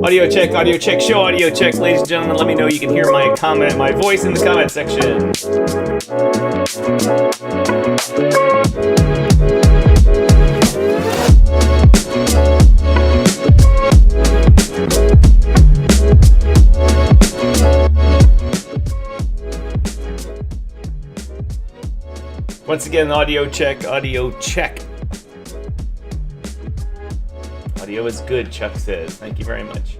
Audio check, show audio check, ladies and gentlemen. Let me know you can hear my voice in the comment section. Once again, audio check, audio check. Audio is good, Chuck says. Thank you very much.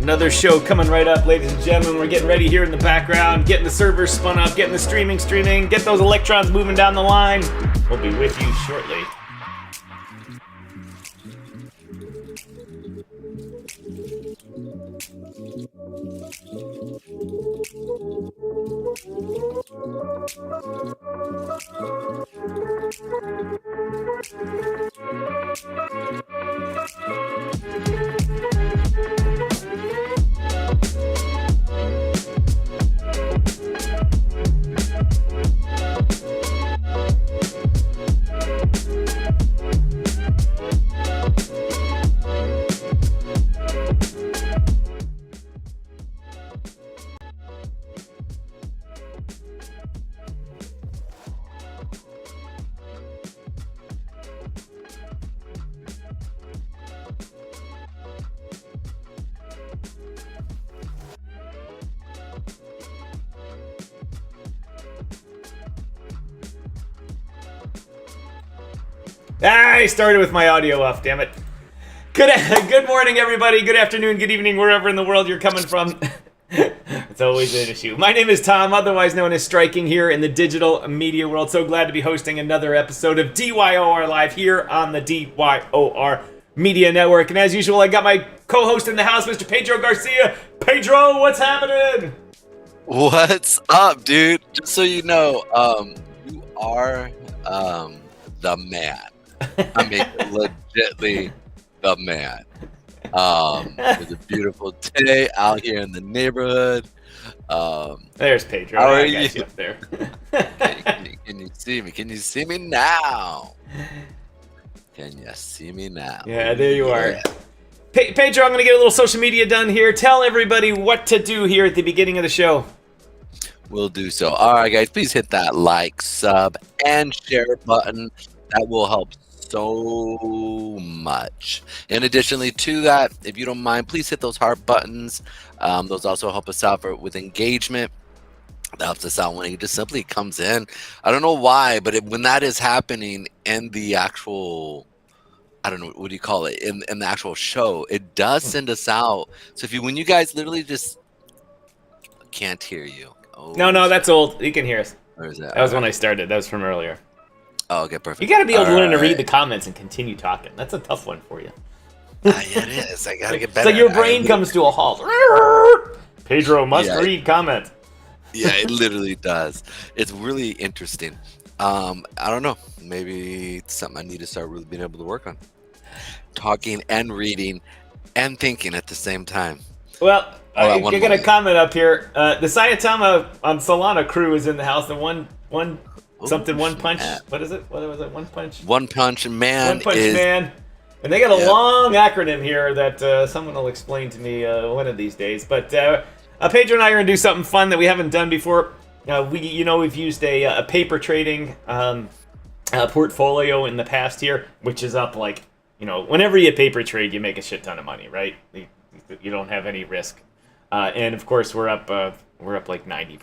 Another show coming right up, ladies and gentlemen. We're getting ready here in the background, getting the servers spun up, getting the streaming, get those electrons moving down the line. We'll be with you shortly. I started with my audio off, damn it. Good morning, everybody. Good afternoon, good evening, wherever in the world you're coming from. It's always an issue. My name is Tom, otherwise known as Striking, here in the digital media world. So glad to be hosting another episode of DYOR Live here on the DYOR Media Network. And as usual, I got my co-host in the house, Mr. Pedro Garcia. Pedro, what's happening? What's up, dude? Just so you know, you are the man. I mean, legitly the man. It was a beautiful day out here in the neighborhood. There's Pedro. How are you? Up there. Can you see me? Can you see me now? Can you see me now? Yeah, there you are. Pedro, I'm going to get a little social media done here. Tell everybody what to do here at the beginning of the show. We'll do so. All right, guys, please hit that like, sub, and share button. That will help so much. And additionally to that, if you don't mind, please hit those heart buttons. Those also help us out with engagement. That helps us out when it just simply comes in. I don't know why, but when that is happening in the actual, I don't know, what do you call it, in the actual show, it does send us out. So when you guys literally just can't hear you. Oh, no, that's old. You can hear us. Where is that? That was when I started. That was from earlier. Oh, okay, perfect. You got to be able to learn to read the comments and continue talking. That's a tough one for you. Yeah, it is. I got to get better. So your brain comes to a halt. Pedro must read comments. Yeah, it literally does. It's really interesting. I don't know. Maybe it's something I need to start really being able to work on. Talking and reading and thinking at the same time. Well, you're going to comment up here. The Saitama on Solana crew is in the house. The one punch. What is it? What was it? One punch? One Punch Man. One Punch Man. And they got a long acronym here that someone will explain to me one of these days. But Pedro and I are going to do something fun that we haven't done before. We've used a paper trading portfolio in the past here, which is up whenever you paper trade, you make a shit ton of money, right? You don't have any risk. And of course, we're up like 90% in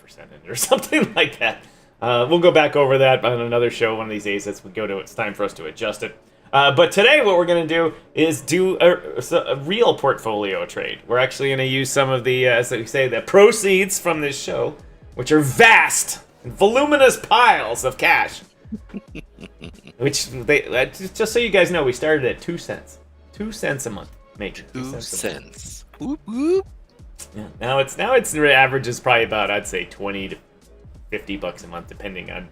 it or something like that. We'll go back over that on another show one of these days as we go to. It's time for us to adjust it. But today what we're going to do is do a real portfolio trade. We're actually going to use some of the, as we say, the proceeds from this show, which are vast and voluminous piles of cash. Which, just so you guys know, we started at 2 cents. 2 cents a month. Make 2 cents. Whoop, whoop. Yeah. Now its average is probably about, I'd say, $20 to $50 a month, depending on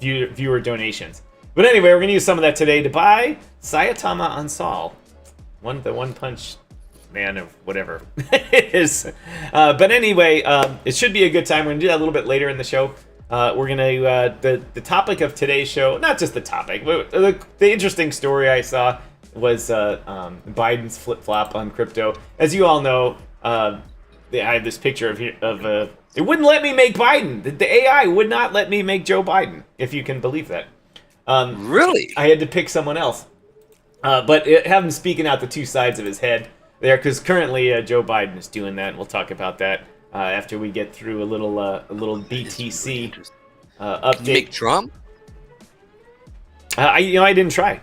viewer donations. But anyway, we're gonna use some of that today to buy Saitama on Sol, the one punch man of whatever it is. But anyway, it should be a good time. We're gonna do that a little bit later in the show. We're gonna the topic of today's show, not just the topic, but the interesting story I saw was Biden's flip flop on crypto. As you all know, I have this picture of it wouldn't let me make Biden. The AI would not let me make Joe Biden, if you can believe that. Really? I had to pick someone else. But have him speaking out the two sides of his head there, because currently Joe Biden is doing that. We'll talk about that after we get through a little BTC update. Can you make Trump? I didn't try.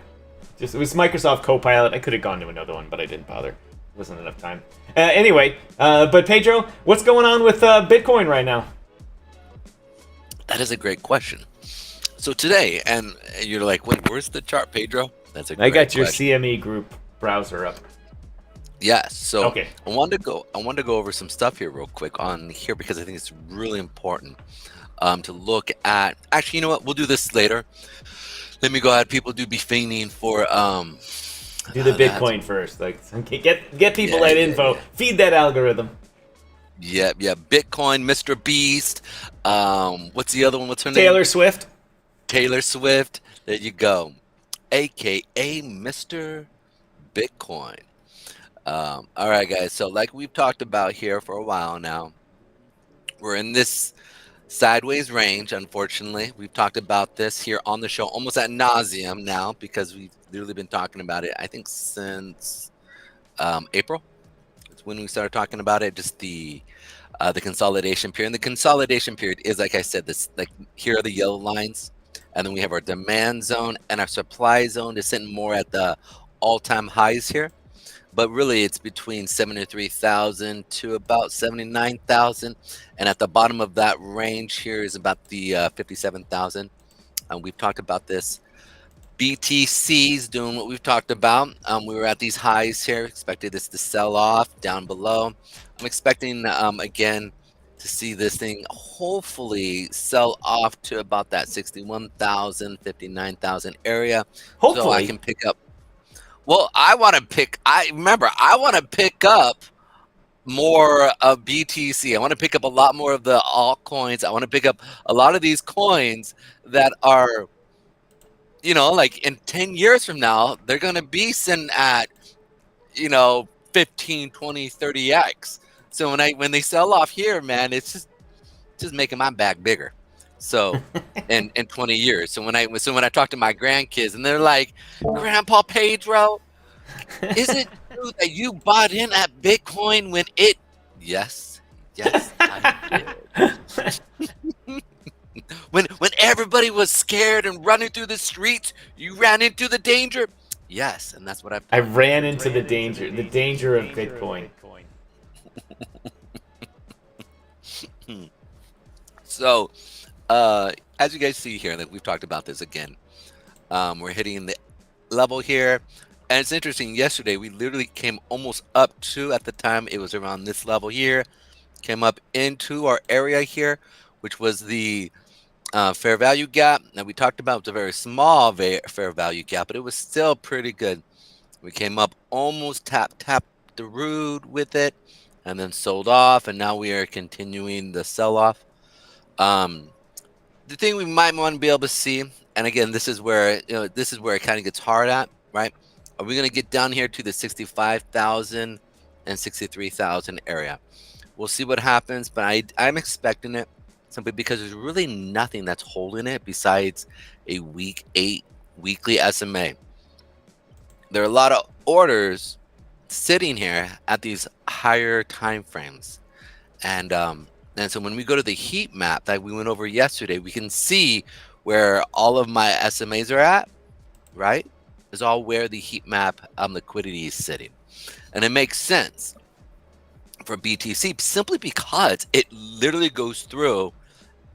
It was Microsoft Copilot. I could have gone to another one, but I didn't bother. Wasn't enough time. Anyway, but Pedro, what's going on with Bitcoin right now? That is a great question. So today, and you're like, wait, where's the chart, Pedro? That's a great I got your question. CME group browser up. Yes. So okay. I wanted to go over some stuff here real quick on here because I think it's really important to look at. Actually, you know what? We'll do this later. Let me go ahead. People do be fiending for do the Bitcoin first. Like get people that info. Yeah. Feed that algorithm. Yeah. Bitcoin, Mr. Beast. What's the other one? What's her name? Taylor Swift. Taylor Swift. There you go. AKA Mr. Bitcoin. All right, guys. So like we've talked about here for a while now, we're in this sideways range. Unfortunately, we've talked about this here on the show almost ad nauseum now because we've literally been talking about it. I think since April. It's when we started talking about it. Just the consolidation period. And the consolidation period is, like I said, this like here are the yellow lines, and then we have our demand zone and our supply zone is sitting more at the all-time highs here. But really, it's between 73,000 to about 79,000. And at the bottom of that range here is about the 57,000. And we've talked about this. BTC's doing what we've talked about. We were at these highs here. Expected this to sell off down below. I'm expecting, again, to see this thing hopefully sell off to about that 61,000, 59,000 area. Hopefully. So I can pick up. Well, I want to pick up more of BTC. I want to pick up a lot more of the altcoins. I want to pick up a lot of these coins that are, like in 10 years from now, they're going to be sitting at, 15, 20, 30x. So when they sell off here, man, it's just making my bag bigger. So in 20 years. So when I talk to my grandkids and they're like, Grandpa Pedro, is it true that you bought in at Bitcoin when it? Yes, I did. when everybody was scared and running through the streets, you ran into the danger. Yes, and that's what I ran into the danger of Bitcoin. So, as you guys see here, that we've talked about this again, we're hitting the level here, and it's interesting. Yesterday, we literally came almost up to, at the time, it was around this level here, came up into our area here, which was the fair value gap. Now, we talked about it's a very small fair value gap, but it was still pretty good. We came up, almost tapped the root with it, and then sold off, and now we are continuing the sell-off. The thing we might want to be able to see, and again, this is where it kind of gets hard at, right? Are we going to get down here to the 65,000 and 63,000 area? We'll see what happens, but I'm expecting it simply because there's really nothing that's holding it besides a week 8 weekly SMA. There are a lot of orders sitting here at these higher time frames, and so when we go to the heat map that we went over yesterday, we can see where all of my SMAs are at, right? Is all where the heat map liquidity is sitting. And it makes sense for BTC simply because it literally goes through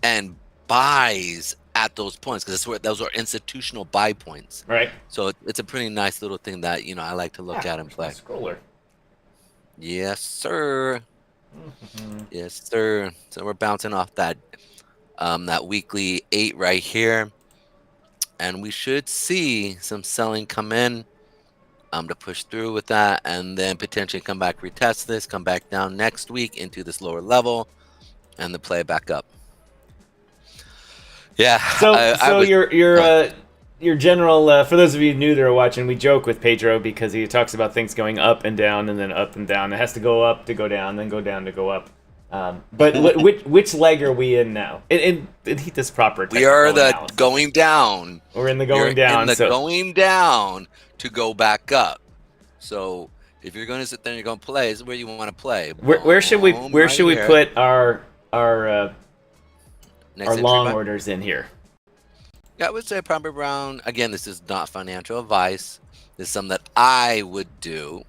and buys at those points, because those are institutional buy points. Right. So it's a pretty nice little thing that, I like to look at and play. Scroller. Yes, sir. Yes, sir. So we're bouncing off that weekly 8 right here. and we should see some selling come in to push through with that, and then potentially come back, retest this, come back down next week into this lower level, and then play it back up. Yeah. So your general, for those of you new that are watching, we joke with Pedro because he talks about things going up and down and then up and down. It has to go up to go down, then go down to go up. But which leg are we in now? And heat this proper. We are the analysis. going down. We're in the going down. In the going down to go back up. So if you're going to sit there and you're going to play, this is where you want to play. Where should we put our long orders in here? Yeah, I would say probably around. Again, this is not financial advice. This is something that I would do.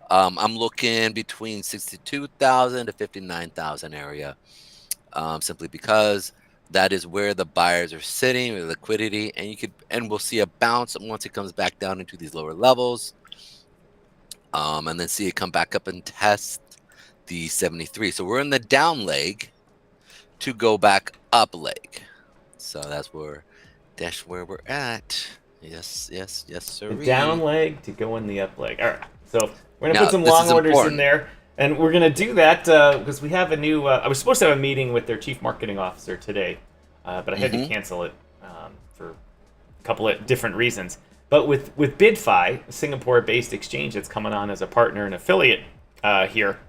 I'm looking between 62,000 to 59,000 area, simply because that is where the buyers are sitting with liquidity, and we'll see a bounce once it comes back down into these lower levels, and then see it come back up and test the 73. So we're in the down leg to go back up leg. So that's where we're at. Yes, sir. The down leg to go in the up leg. All right. So we're gonna put some long orders in there, and we're gonna do that because we have a new. I was supposed to have a meeting with their chief marketing officer today, but I had to cancel it for a couple of different reasons. But with BidFi, a Singapore-based exchange that's coming on as a partner and affiliate here,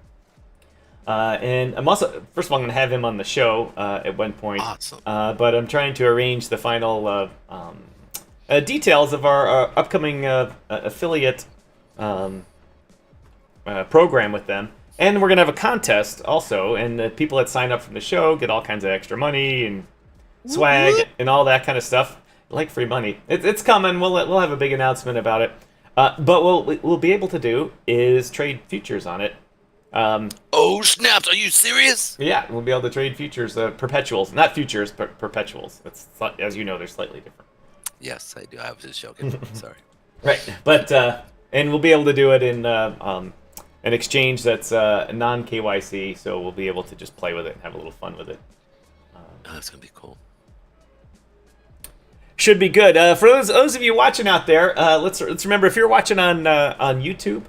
and I'm also first of all I'm gonna have him on the show at one point. Awesome. But I'm trying to arrange the final details of our upcoming affiliate. Program with them, and we're gonna have a contest also, and people that sign up from the show get all kinds of extra money and swag and all that kind of stuff. I like free money. It's coming. We'll have a big announcement about it. But what we'll be able to do is trade futures on it. Oh snaps! Are you serious? Yeah, we'll be able to trade futures, perpetuals, not futures, but perpetuals. It's, as you know, they're slightly different. Yes, I do. I was just joking. Sorry. Right, but and we'll be able to do it in an exchange that's non-KYC, so we'll be able to just play with it and have a little fun with it. That's gonna be cool. Should be good. For those of you watching out there, let's remember, if you're watching on YouTube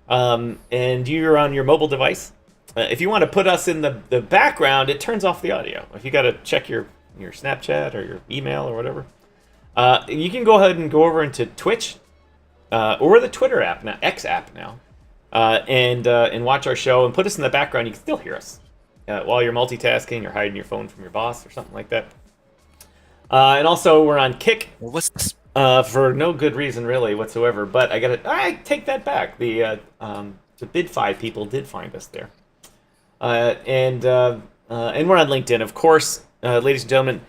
and you're on your mobile device, if you want to put us in the background, it turns off the audio. If you got to check your Snapchat or your email or whatever, you can go ahead and go over into Twitch or the Twitter app now, X app now. And watch our show and put us in the background. You can still hear us while you're multitasking or hiding your phone from your boss or something like that. And also, we're on Kick. Well, what's this? For no good reason really whatsoever. But I take that back. The BidFi people did find us there. And we're on LinkedIn, of course, ladies and gentlemen.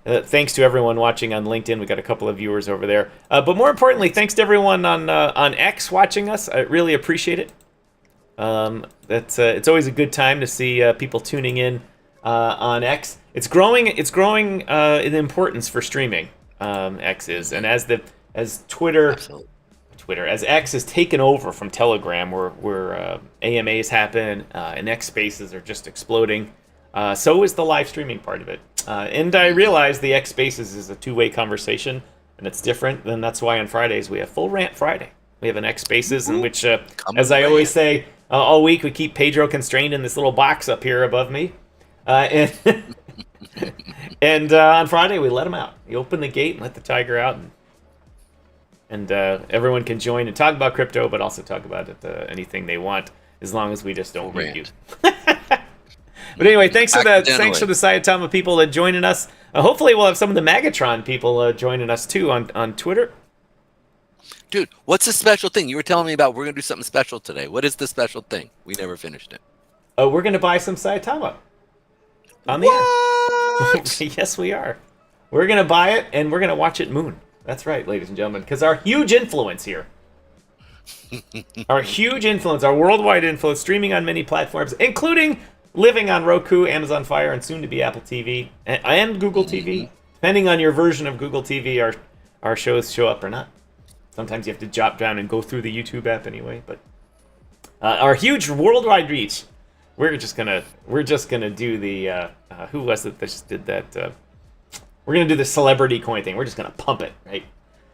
Thanks to everyone watching on LinkedIn. We got a couple of viewers over there. But more importantly, thanks to everyone on X watching us. I really appreciate it. It's always a good time to see people tuning in on X. It's growing in importance for streaming. X is, and as Twitter, as X has taken over from Telegram, where AMAs happen and X Spaces are just exploding. So is the live streaming part of it. And I realize the X Spaces is a two-way conversation, and it's different. And that's why on Fridays we have Full Rant Friday. We have an X Spaces in which, as I always say, all week we keep Pedro constrained in this little box up here above me. And on Friday we let him out. You open the gate and let the tiger out, and everyone can join and talk about crypto, but also talk about anything they want, as long as we just don't mute you. But anyway, thanks for the Saitama people that joining us. Hopefully, we'll have some of the Magatron people joining us too on Twitter. Dude, what's the special thing you were telling me about? We're gonna do something special today. What is the special thing? We never finished it. We're gonna buy some Saitama on the air. Yes, we are. We're gonna buy it and we're gonna watch it moon. That's right, ladies and gentlemen, because our huge influence here. Our worldwide influence, streaming on many platforms, including living on Roku, Amazon Fire, and soon to be Apple TV and Google TV. Depending on your version of Google TV, our shows show up or not. Sometimes you have to drop down and go through the YouTube app anyway. But our huge worldwide reach, we're just gonna do the who was it that just did that? We're going to do the celebrity coin thing. We're just going to pump it, right?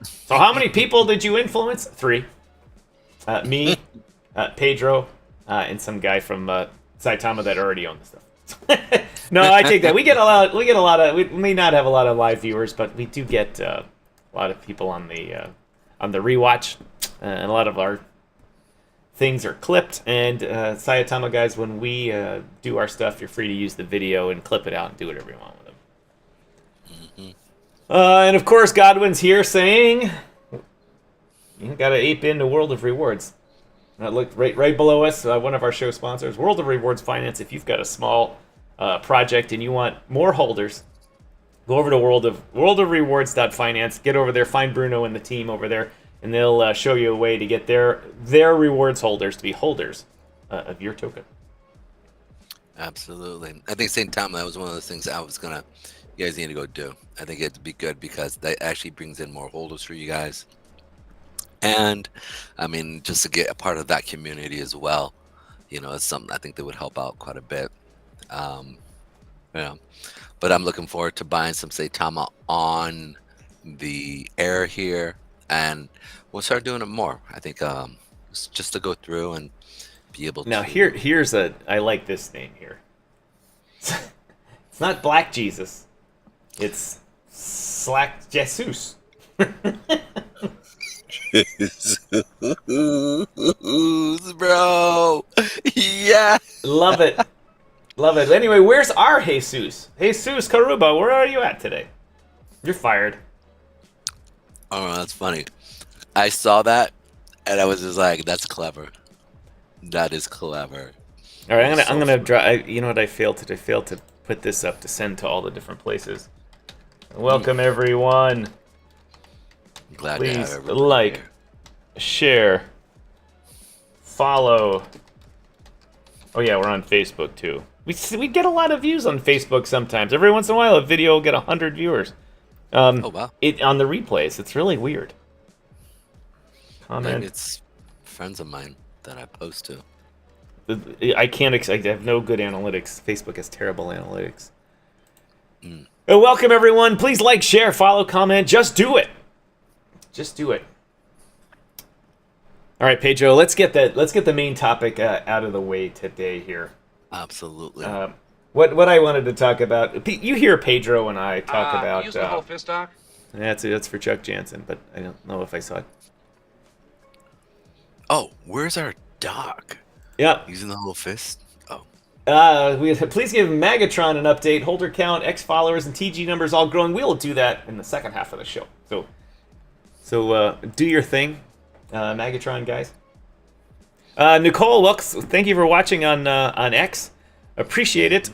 So how many people did you influence? 3. Me, Pedro, and some guy from Saitama that already owned the stuff. No, I take that. We get a lot of. We may not have a lot of live viewers, but we do get a lot of people on the rewatch, and a lot of our things are clipped. And Saitama guys, when we do our stuff, you're free to use the video and clip it out and do whatever you want with them. And of course, Godwin's here saying, "You got to ape into World of Rewards." Look right below us, one of our show sponsors, World of Rewards Finance. If you've got a small project and you want more holders, go over to World of Rewards.finance. Get over there, find Bruno and the team over there, and they'll show you a way to get their rewards holders to be holders of your token. Absolutely. I think Saitama, that was one of those things I was gonna. You guys need to go do. I think it'd be good because that actually brings in more holders for you guys. And I mean, just to get a part of that community as well, it's something I think that would help out quite a bit. But I'm looking forward to buying some Saitama on the air here, and we'll start doing it more. I think just to go through and be able to. Now here's I like this name here. It's not Black Jesus, it's Slack Jesus. Bro, yeah, love it. Anyway, where's our Jesus Karuba? Where are you at today? You're fired. Oh, that's funny. I saw that and I was just like, that's clever. That is clever. All right, I'm gonna draw. You know what I failed to do? I failed to put this up to send to all the different places. Welcome everyone. Glad Please to have everybody like, here. share, follow. Oh yeah, we're on Facebook too. We get a lot of views on Facebook sometimes. Every once in a while, a video will get 100 viewers. Oh wow! It on the replays. It's really weird. Comment. Maybe it's friends of mine that I post to. I can't. I have no good analytics. Facebook has terrible analytics. Welcome everyone. Please like, share, follow, comment. Just do it. Just do it. All right, Pedro. Let's get the main topic out of the way today here. Absolutely. What I wanted to talk about. You hear Pedro and I talk about. Use the whole fist doc. That's for Chuck Jansen, but I don't know if I saw it. Oh, where's our doc? Yeah. Using the whole fist. Oh. Please give Megatron an update. Holder count, X followers, and TG numbers all growing. We'll do that in the second half of the show. So do your thing, Megatron guys. Nicole, thank you for watching on X. Appreciate it.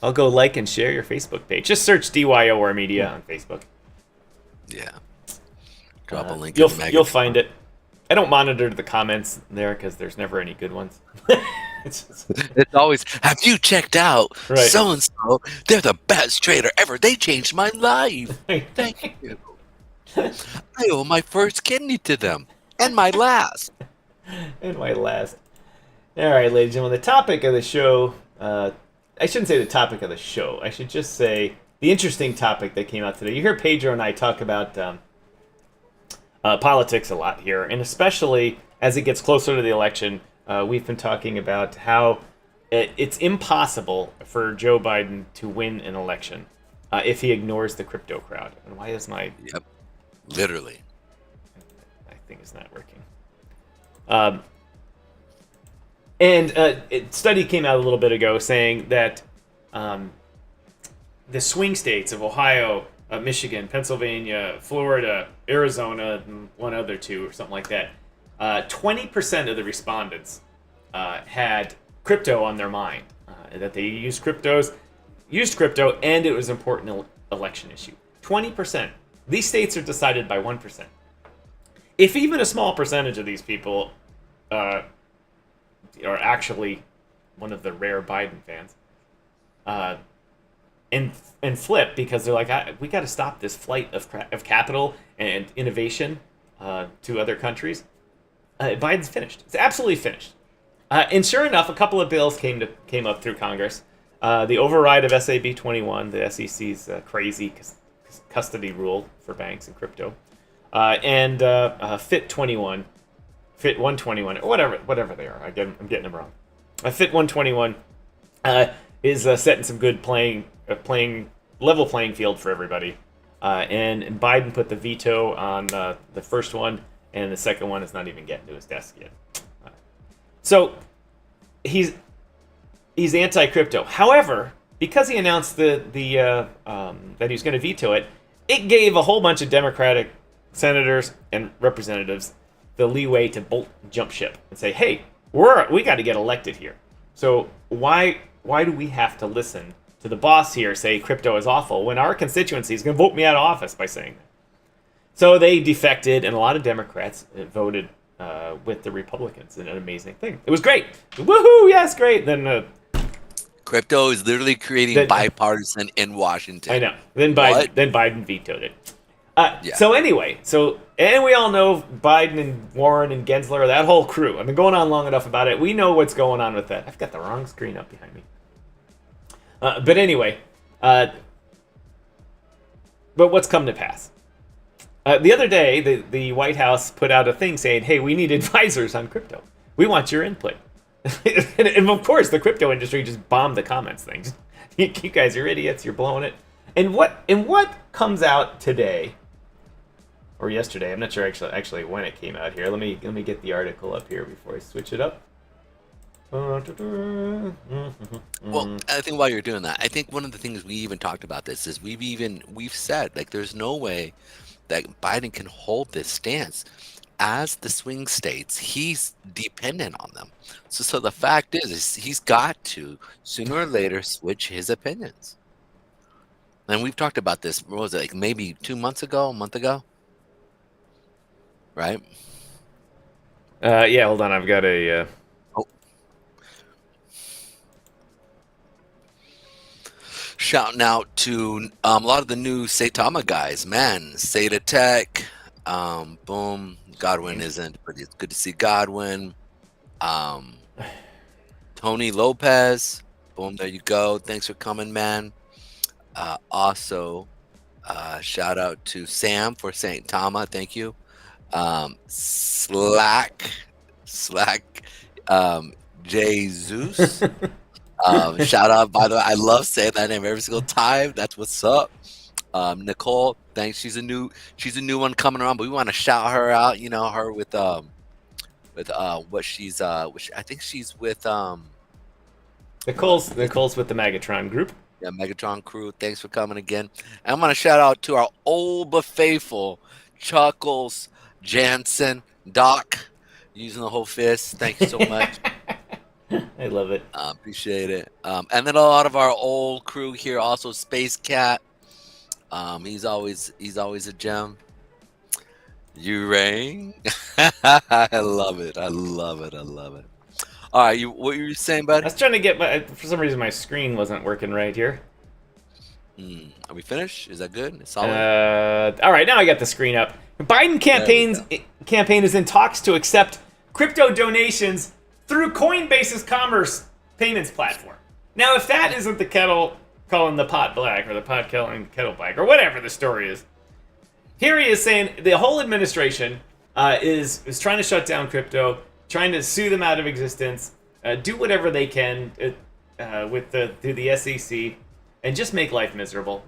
I'll go like and share your Facebook page. Just search DYOR Media on Facebook. Yeah. Drop a link. You'll find it. I don't monitor the comments there because there's never any good ones. It's always, have you checked out Right. so and so? They're the best trader ever. They changed my life. Thank you. I owe my first kidney to them and my last. And my last. All right, ladies and gentlemen, the topic of the show. I shouldn't say the topic of the show. I should just say the interesting topic that came out today. You hear Pedro and I talk about politics a lot here, and especially as it gets closer to the election, we've been talking about how it's impossible for Joe Biden to win an election if he ignores the crypto crowd. And why is my... Yep, literally. My thing is not working. A study came out a little bit ago saying that the swing states of Ohio, Michigan, Pennsylvania, Florida, Arizona, and one other two or something like that, 20% of the respondents had crypto on their mind, that they used crypto, and it was an important election issue. 20%. These states are decided by 1%. If even a small percentage of these people are actually one of the rare Biden fans, and flip because they're like, we got to stop this flight of capital and innovation to other countries. Biden's finished. It's absolutely finished. And sure enough, a couple of bills came up through Congress the override of SAB 21, the SEC's crazy custody rule for banks and crypto, and FIT 21, FIT 121, or whatever they are. I'm getting them wrong. FIT 121 is setting some good level playing field for everybody. And Biden put the veto on the first one, and the second one is not even getting to his desk yet. So he's anti-crypto. However, because he announced that he was going to veto it, it gave a whole bunch of Democratic senators and representatives the leeway to jump ship and say, "Hey, we got to get elected here. So why do we have to listen to the boss here say crypto is awful when our constituency is going to vote me out of office by saying that?" So they defected, and a lot of Democrats voted with the Republicans. An amazing thing. It was great. Woohoo! Yes, great. Then crypto is literally creating bipartisan in Washington. I know. Then Biden vetoed it. So anyway, and we all know Biden and Warren and Gensler, that whole crew. I've been going on long enough about it. We know what's going on with that. I've got the wrong screen up behind me. But anyway, but what's come to pass? The other day, the White House put out a thing saying, "Hey, we need advisors on crypto. We want your input." and of course, the crypto industry just bombed the comments thing. You guys are idiots. You're blowing it. And what comes out today or yesterday? I'm not sure actually when it came out here. Let me get the article up here before I switch it up. Well, I think while you're doing that, I think one of the things we even talked about this is we've said, like, there's no way that Biden can hold this stance. As the swing states, he's dependent on them. So the fact is he's got to sooner or later switch his opinions. And we've talked about this. What was it, like maybe 2 months ago, a month ago? Right? Yeah, hold on. I've got a... Shouting out to a lot of the new Saitama guys. Man, Sata Tech. Boom. Godwin isn't, but it's good to see Godwin. Tony Lopez. Boom, there you go. Thanks for coming, man. Also, shout out to Sam for Saitama. Thank you. Slack, Jesus. Shout out, by the way. I love saying that name every single time. That's what's up. Nicole, thanks. She's a new one coming around, but we want to shout her out. You know, her with what she's I think she's with Nicole's with the Megatron group. Yeah, Megatron crew. Thanks for coming again. And I'm gonna shout out to our old but faithful Chuckles, Jansen, Doc, using the whole fist. Thank you so much. I love it. Appreciate it. And then a lot of our old crew here, also Space Cat. He's always a gem. You rang. I love it. All right, what were you saying, bud? I was trying to get for some reason my screen wasn't working right here. Are we finished? Is that good? It's solid. All right, now I got the screen up. Biden campaign is in talks to accept crypto donations through Coinbase's commerce payments platform. Now, if that isn't the kettle calling the pot black, or the pot calling kettle black, or whatever the story is, here he is saying the whole administration is trying to shut down crypto, trying to sue them out of existence, do whatever they can through the SEC, and just make life miserable.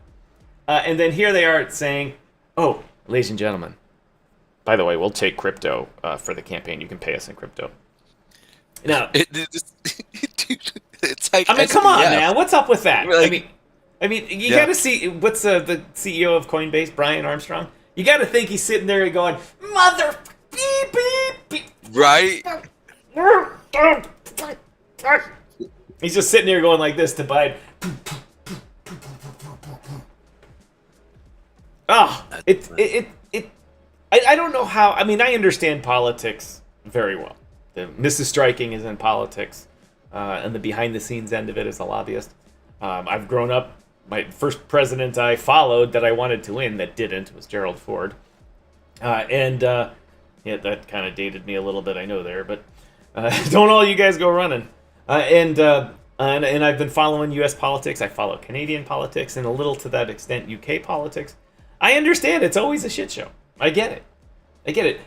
And then here they are saying, "Oh, ladies and gentlemen, by the way, we'll take crypto for the campaign. You can pay us in crypto." Now, it's like, I mean, come on, man. What's up with that? Like, I mean, you got to see what's the CEO of Coinbase, Brian Armstrong. You got to think he's sitting there going, "Mother beep beep beep." Right. He's just sitting there going like this to Biden. Oh, I don't know how. I mean, I understand politics very well. Mrs. Striking is in politics, and the behind-the-scenes end of it is a lobbyist. I've grown up. My first president I followed that I wanted to win that didn't was Gerald Ford, and yeah, that kind of dated me a little bit. I know there, but don't all you guys go running. And and I've been following U.S. politics. I follow Canadian politics, and a little to that extent UK politics. I understand it's always a shit show. I get it.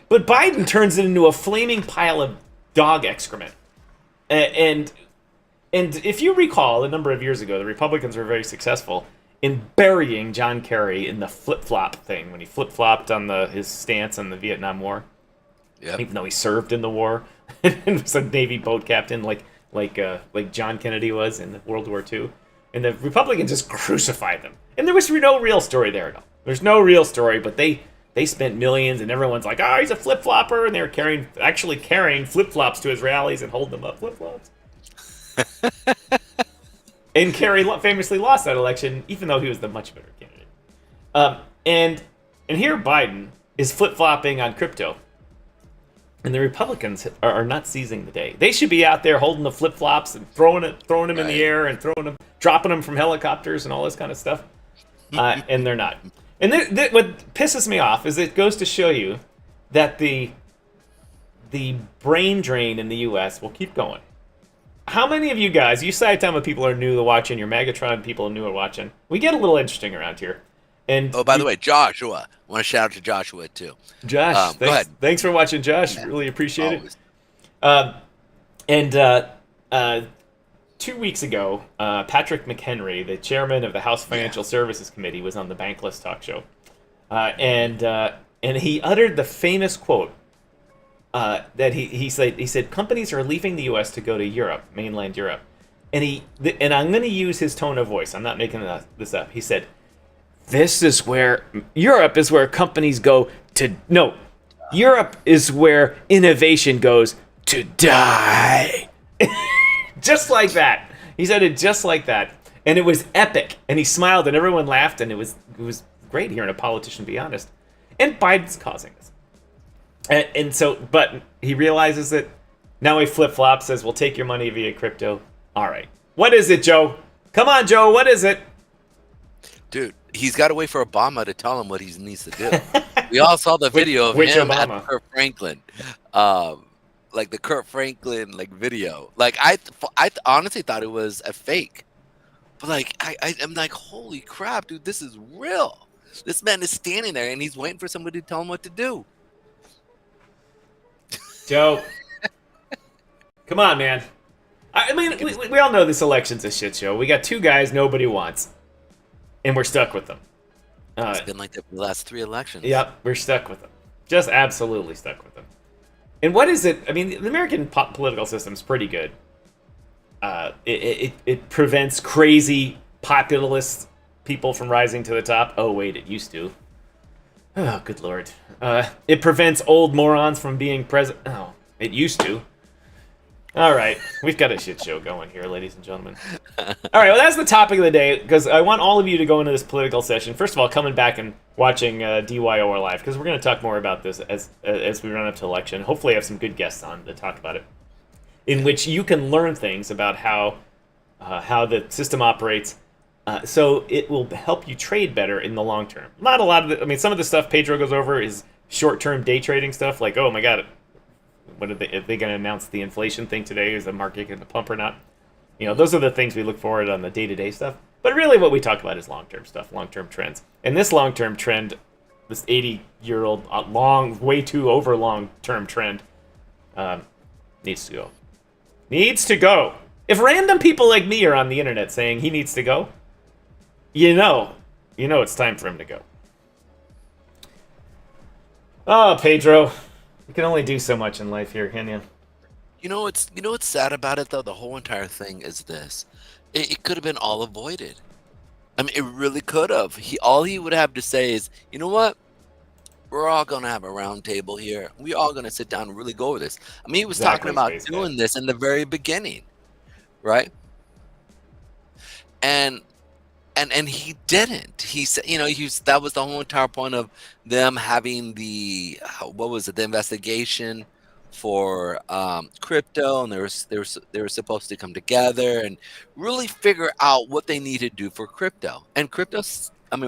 But Biden turns it into a flaming pile of dog excrement. And if you recall, a number of years ago, the Republicans were very successful in burying John Kerry in the flip-flop thing when he flip-flopped on his stance on the Vietnam War. Yep. Even though he served in the war and was a Navy boat captain like John Kennedy was in World War II. And the Republicans just crucified them. And there was no real story there at all. There's no real story, but they spent millions, and everyone's like, oh, he's a flip-flopper, and they were actually carrying flip-flops to his rallies and holding them up, flip-flops. And Kerry famously lost that election, even though he was the much better candidate. And here Biden is flip-flopping on crypto. And the Republicans are not seizing the day. They should be out there holding the flip-flops and throwing them in the air and dropping them from helicopters and all this kind of stuff. And they're not. And what pisses me off is it goes to show you that the brain drain in the U.S. will keep going. How many of you guys, you Saitama people are new to watching, your Megatron people are new to watching. We get a little interesting around here. And by the way, Joshua. I want to shout out to Joshua, too. Josh, go ahead. Thanks for watching, Josh. Yeah, really appreciate always. it. 2 weeks ago, Patrick McHenry, the chairman of the House Financial Services Committee, was on the Bankless talk show. And he uttered the famous quote that he said companies are leaving the U.S. to go to Europe, mainland Europe. And I'm going to use his tone of voice. I'm not making this up. He said, Europe is where companies go to, no, Europe is where innovation goes to die. Just like that. He said it just like that. And it was epic. And he smiled and everyone laughed. And it was great hearing a politician be honest. And Biden's causing this. And so, but he realizes that now he flip-flops, says, we'll take your money via crypto. All right. What is it, Joe? Come on, Joe. What is it? Dude, he's got to wait for Obama to tell him what he needs to do. We all saw the video of him Obama? At Kurt Franklin. Like the Kurt Franklin video. Like I honestly thought it was a fake. But like I'm like, holy crap, dude, this is real. This man is standing there and he's waiting for somebody to tell him what to do. Joe, come on, man. I mean, we all know this election's a shit show. We got two guys nobody wants, and we're stuck with them. It's been like that for the last 3 elections. Yep, we're stuck with them. Just absolutely stuck with them. And what is it? I mean, the American political system's pretty good. It prevents crazy populist people from rising to the top. Oh, wait, it used to. Oh, good lord. It prevents old morons from being president. Oh, it used to. All right, we've got a shit show going here, ladies and gentlemen. All right, well, that's the topic of the day, because I want all of you to go into this political session. First of all, coming back and watching DYOR Live, because we're going to talk more about this as we run up to election. Hopefully I have some good guests on to talk about it, in which you can learn things about how the system operates, so it will help you trade better in the long term. Not a lot of I mean, some of the stuff Pedro goes over is short-term day trading stuff, like, oh my god, what are they going to announce the inflation thing today? Is the market going to pump or not? You know, those are the things we look forward on the day-to-day stuff. But really what we talk about is long-term stuff, long-term trends. And this long-term trend, this 80-year-old, way too over long-term trend, needs to go. Needs to go. If random people like me are on the internet saying he needs to go, you know it's time for him to go. Oh, Pedro. You can only do so much in life here, can you? You know what's sad about it though? The whole entire thing is this. It could have been all avoided. I mean, it really could have. All he would have to say is, you know what? We're all gonna have a round table here. We're all gonna sit down and really go over this. I mean, he was talking about doing this in the very beginning, right? And he didn't. He said, that was the whole entire point of them having the investigation for crypto, and they were supposed to come together and really figure out what they need to do for crypto. And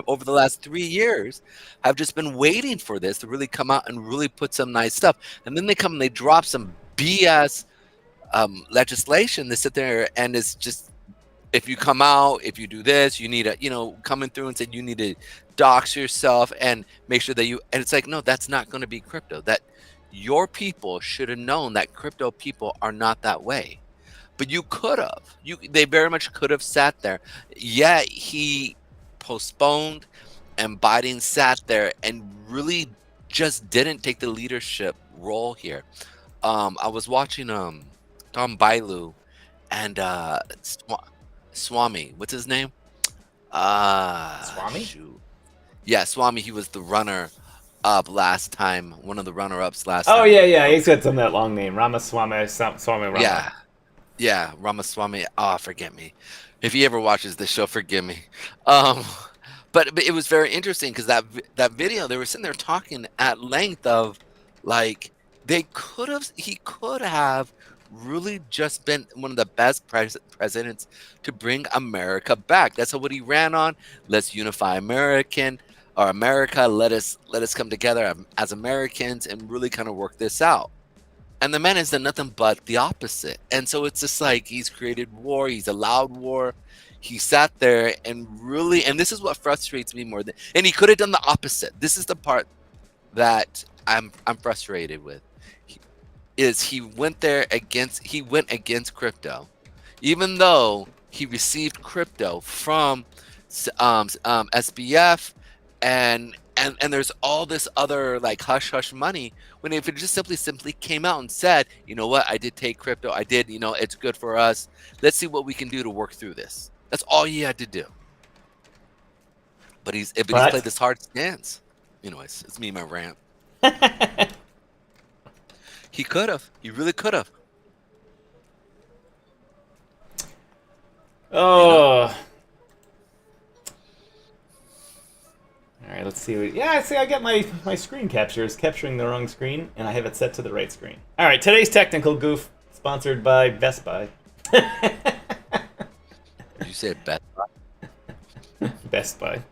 over the last 3 years, have just been waiting for this to really come out and really put some nice stuff. And then they come and they drop some BS legislation. They sit there and it's just if you come out, if you do this, you need to, coming through and said you need to dox yourself and make sure that and it's like, no, that's not going to be crypto. That your people should have known that crypto people are not that way. But you could have. They very much could have sat there. Yeah, he postponed, and Biden sat there and really just didn't take the leadership role here. I was watching Tom Bailu and Swami. What's his name? Swami? Shoot. Yeah, Swami. He was the runner up last time. One of the runner ups last time. Oh yeah. He's got some that long name. Ramaswamy. Swami Rama. Yeah, Ramaswamy. Oh, forgive me. If he ever watches this show, forgive me. But it was very interesting because that video, they were sitting there talking at length of like he could have really just been one of the best presidents to bring America back. That's what he ran on. Let's unify America. Let us come together as Americans and really kind of work this out. And the man has done nothing but the opposite. And so it's just like he's created war. He's allowed war. He sat there and really, and this is what frustrates me more than, and he could have done the opposite. This is the part that I'm frustrated with. He went against crypto, even though he received crypto from SBF and there's all this other like hush money, when if it just simply came out and said, you know what, I did take crypto, I did, it's good for us, let's see what we can do to work through this. That's all he had to do. But he's played this hard stance. Anyways, it's me, my rant. He could have. He really could have. Oh. All right, let's see. Yeah, see, I got my screen capture is capturing the wrong screen, and I have it set to the right screen. All right, today's technical goof sponsored by Best Buy. You said Best Buy? Best Buy.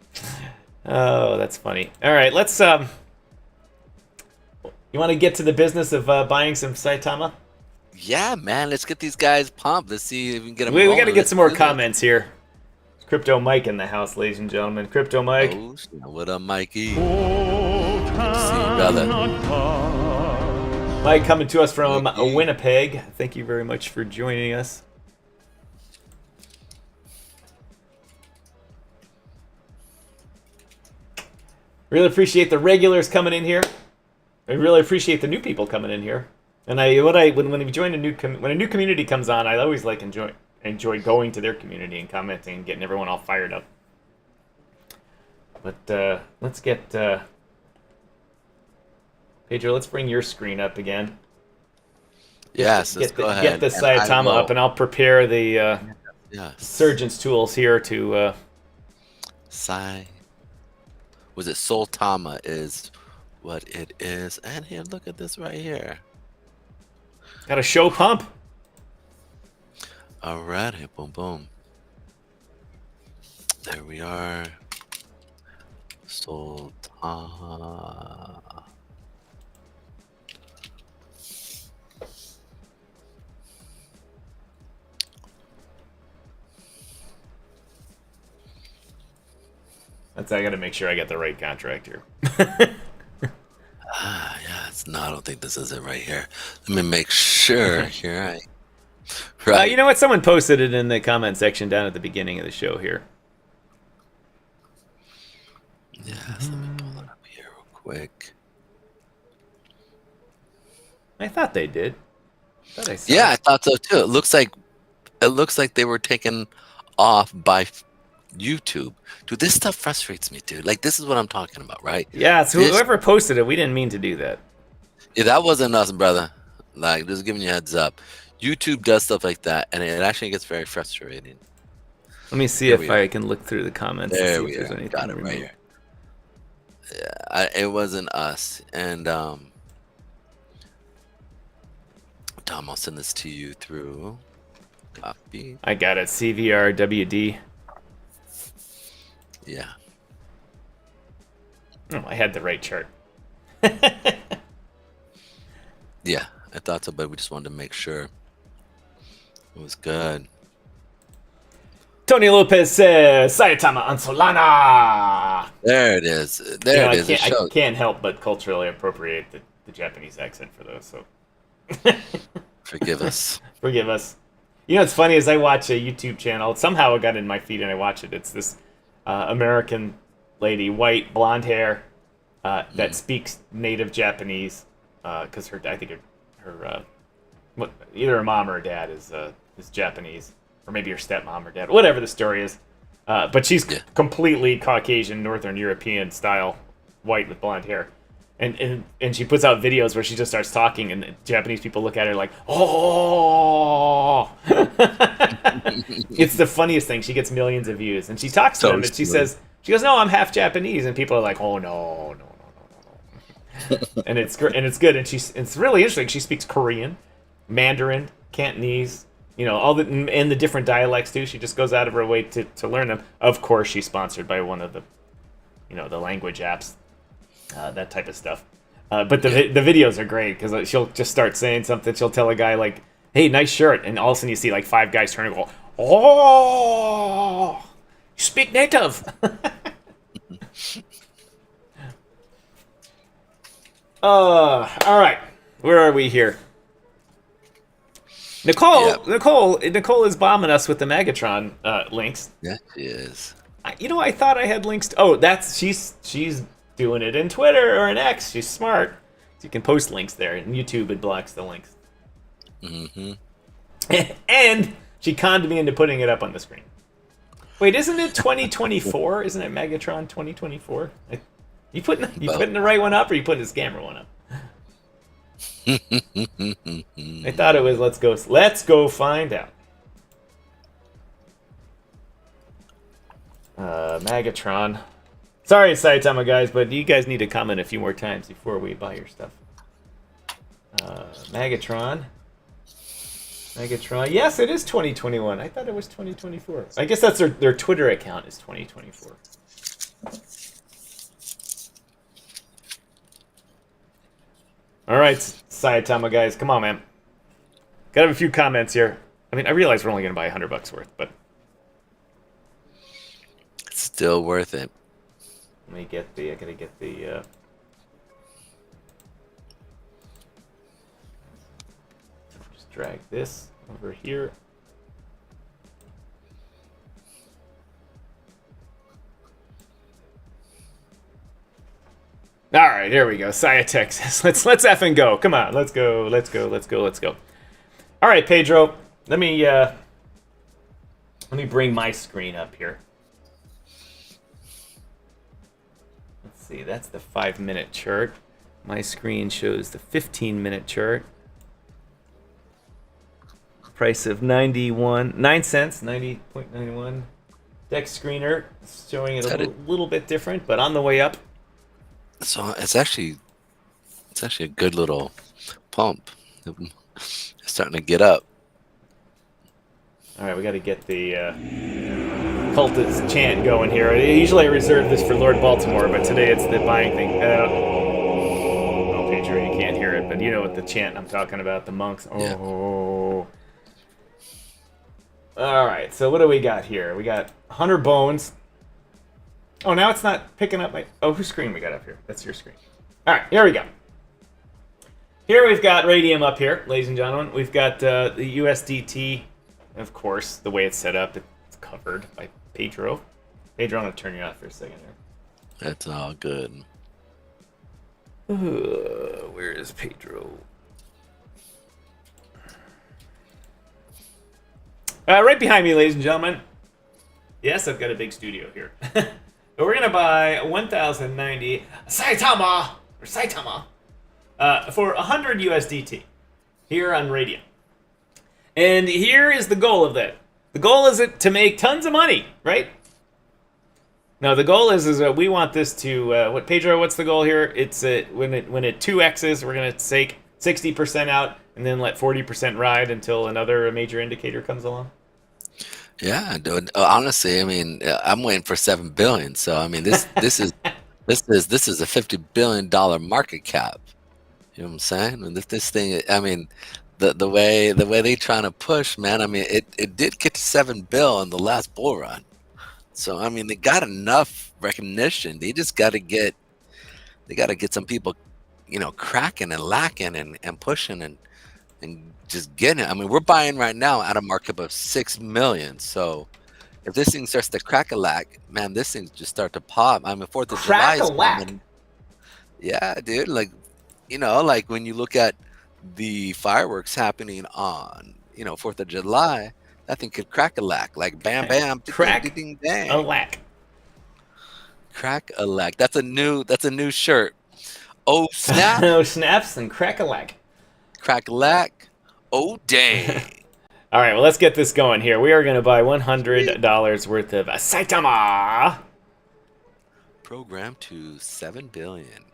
Oh, that's funny. All right, let's you want to get to the business of buying some Saitama? Yeah, man. Let's get these guys pumped. Let's see if we can get them. We got to get some more comments here. Crypto Mike in the house, ladies and gentlemen. Crypto Mike. Oh, what up, Mikey? Good to see you, brother. Mike coming to us from Winnipeg. Thank you very much for joining us. Really appreciate the regulars coming in here. I really appreciate the new people coming in here. And when we join when a new community comes on, I always like enjoy going to their community and commenting and getting everyone all fired up. But let's get Pedro. Let's bring your screen up again. Yes, let's go ahead. Get the Saitama up, and I'll prepare the Surgeon's tools here to. Was it Soltama is what it is? And here, look at this right here. Got a show pump. Alrighty, boom, boom. There we are. Soltama. I got to make sure I get the right contract here. Yeah, no, I don't think this is it right here. Let me make sure here. Right. You know what? Someone posted it in the comment section down at the beginning of the show here. Yes, let me pull it up here real quick. I thought they did. I thought so too. It looks like they were taken off by YouTube. Dude, this stuff frustrates me, dude. Like, this is what I'm talking about, right? Yeah, it's whoever posted it. We didn't mean to do that. Yeah, that wasn't us, brother. Like, just giving you a heads up. YouTube does stuff like that, and it actually gets very frustrating. Let me see if I can look through the comments and see if there's anything. Got it right here. Yeah, it wasn't us. And Tom, I'll send this to you through copy. I got it. CVRWD. Yeah. Oh, I had the right chart. Yeah, I thought so, but we just wanted to make sure it was good. Tony Lopez says Saitama on Solana. There it is. There it is. I can't help but culturally appropriate the Japanese accent for those. So forgive us. Forgive us. You know what's funny is I watch a YouTube channel. Somehow it got in my feed and I watch it. It's this American lady, white, blonde hair, that speaks native Japanese. Because I think her either her mom or her dad is Japanese, or maybe her stepmom or dad, whatever the story is. But she's completely Caucasian, Northern European style, white with blonde hair. And she puts out videos where she just starts talking, and Japanese people look at her like, oh! It's the funniest thing. She gets millions of views. And she talks to them, and she goes, no, I'm half Japanese. And people are like, oh, no. and it's good. And it's really interesting. She speaks Korean, Mandarin, Cantonese, all and the different dialects too. She just goes out of her way to learn them. Of course, she's sponsored by one of the, the language apps, that type of stuff. But the videos are great because she'll just start saying something. She'll tell a guy like, "Hey, nice shirt," and all of a sudden you see like 5 guys turn and go, "Oh, you speak native." All right. Where are we here? Nicole is bombing us with the Megatron links. Yeah, she is. I thought I had links. She's doing it in Twitter or in X. She's smart. So you can post links there, and YouTube it blocks the links. Mm-hmm. And she conned me into putting it up on the screen. Wait, isn't it 2024? Isn't it Megatron 2024? You putting the right one up, or you putting the scammer one up? I thought it was let's go find out. Megatron. Sorry, Saitama guys, but you guys need to comment a few more times before we buy your stuff. Megatron. Yes, it is 2021. I thought it was 2024. I guess that's their Twitter account is 2024. All right, Saitama guys, come on, man. Gotta have a few comments here. I mean, I realize we're only gonna buy $100 worth, but it's still worth it. I gotta get the. Just drag this over here. All right, here we go. Saya Texas. Let's effing go. Come on, let's go. All right, Pedro. Let me bring my screen up here. Let's see. That's the 5-minute chart. My screen shows the 15-minute chart. Price of 9 cents, 90.91. Dex screener showing it a little bit different, but on the way up. So it's actually a good little pump. It's starting to get up. All right, we got to get the cultist chant going here. Usually I reserve this for Lord Baltimore, but today it's the buying thing. Oh, Pedro, you can't hear it, but you know what the chant I'm talking about, the monks. Oh. Yeah. All right, so what do we got here? We got 100 bones. Oh, now it's not picking up my... Oh, whose screen we got up here? That's your screen. All right, here we go. Here we've got Radium up here, ladies and gentlemen. We've got the USDT, of course, the way it's set up. It's covered by Pedro. Pedro, I'm going to turn you off for a second here. That's all good. Where is Pedro? Right behind me, ladies and gentlemen. Yes, I've got a big studio here. But we're going to buy 1,090 Saitama for 100 USDT here on Radium. And here is the goal of that. The goal is to make tons of money, right? Now, the goal is we want this to, Pedro, what's the goal here? It's when it 2x's, we're going to take 60% out and then let 40% ride until another major indicator comes along. Yeah, dude. Honestly, I mean, I'm waiting for 7 billion. So I mean, this is a $50 billion market cap. You know what I'm saying? And this thing, I mean, the way they trying to push, man. I mean, it did get to 7 bill in the last bull run. So I mean, they got enough recognition. They got to get some people, cracking and lacking and pushing and just getting it. I mean, we're buying right now at a markup of 6 million. So if this thing starts to crack a lack, man, this thing just start to pop. I mean, 4th of July is Crack-a-lack. coming. Yeah, dude. Like, like when you look at the fireworks happening on, 4th of July, that thing could crack a lack. Like bam, bam, ding, Crack ding, ding, ding. a lack. Crack a lack. That's a new shirt. Oh snap! No snaps and crack a lack. Crack a lack. Oh dang! All right, well, let's get this going here. We are going to buy $100 worth of Saitama. Program to 7 billion.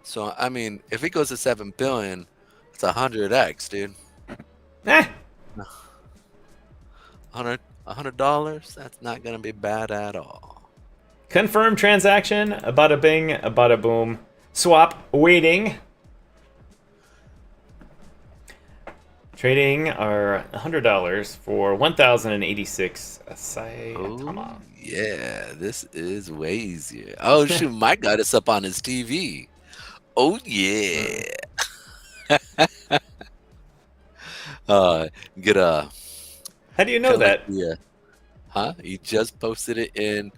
So I mean, if it goes to 7 billion, it's 100x, dude. Eh. $100. That's not gonna be bad at all. Confirm transaction. Bada bing, bada boom. Swap waiting. Trading our $100 for 1,086 Saitama. Oh, yeah, this is way easier. Oh shoot, Mike got us up on his TV. Oh yeah. Get a. How do you know that? Yeah. Huh? He just posted it in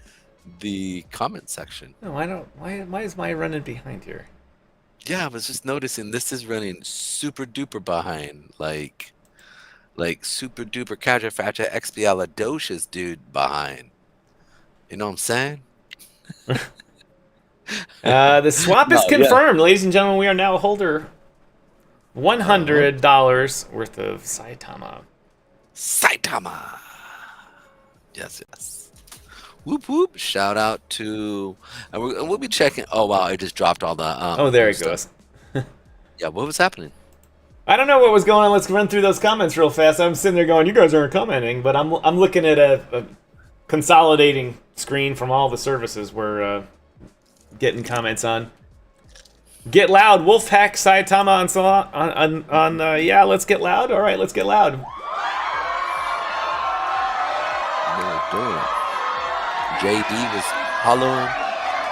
the comment section. No, I don't. Why is my running behind here? Yeah, I was just noticing this is running super duper behind. Like super duper Cadra Fracture Expialidocious dude behind. You know what I'm saying? The swap is confirmed, ladies and gentlemen. We are now a holder. $100 worth of Saitama. Saitama. Yes. Whoop whoop! Shout out to, and we'll be checking. Oh wow! I just dropped all the. Oh, there it goes. Yeah, what was happening? I don't know what was going on. Let's run through those comments real fast. I'm sitting there going, "You guys aren't commenting," but I'm looking at a consolidating screen from all the services we're getting comments on. Get loud, Wolfhack Saitama on yeah. Let's get loud. All right, let's get loud. JBee was hollering.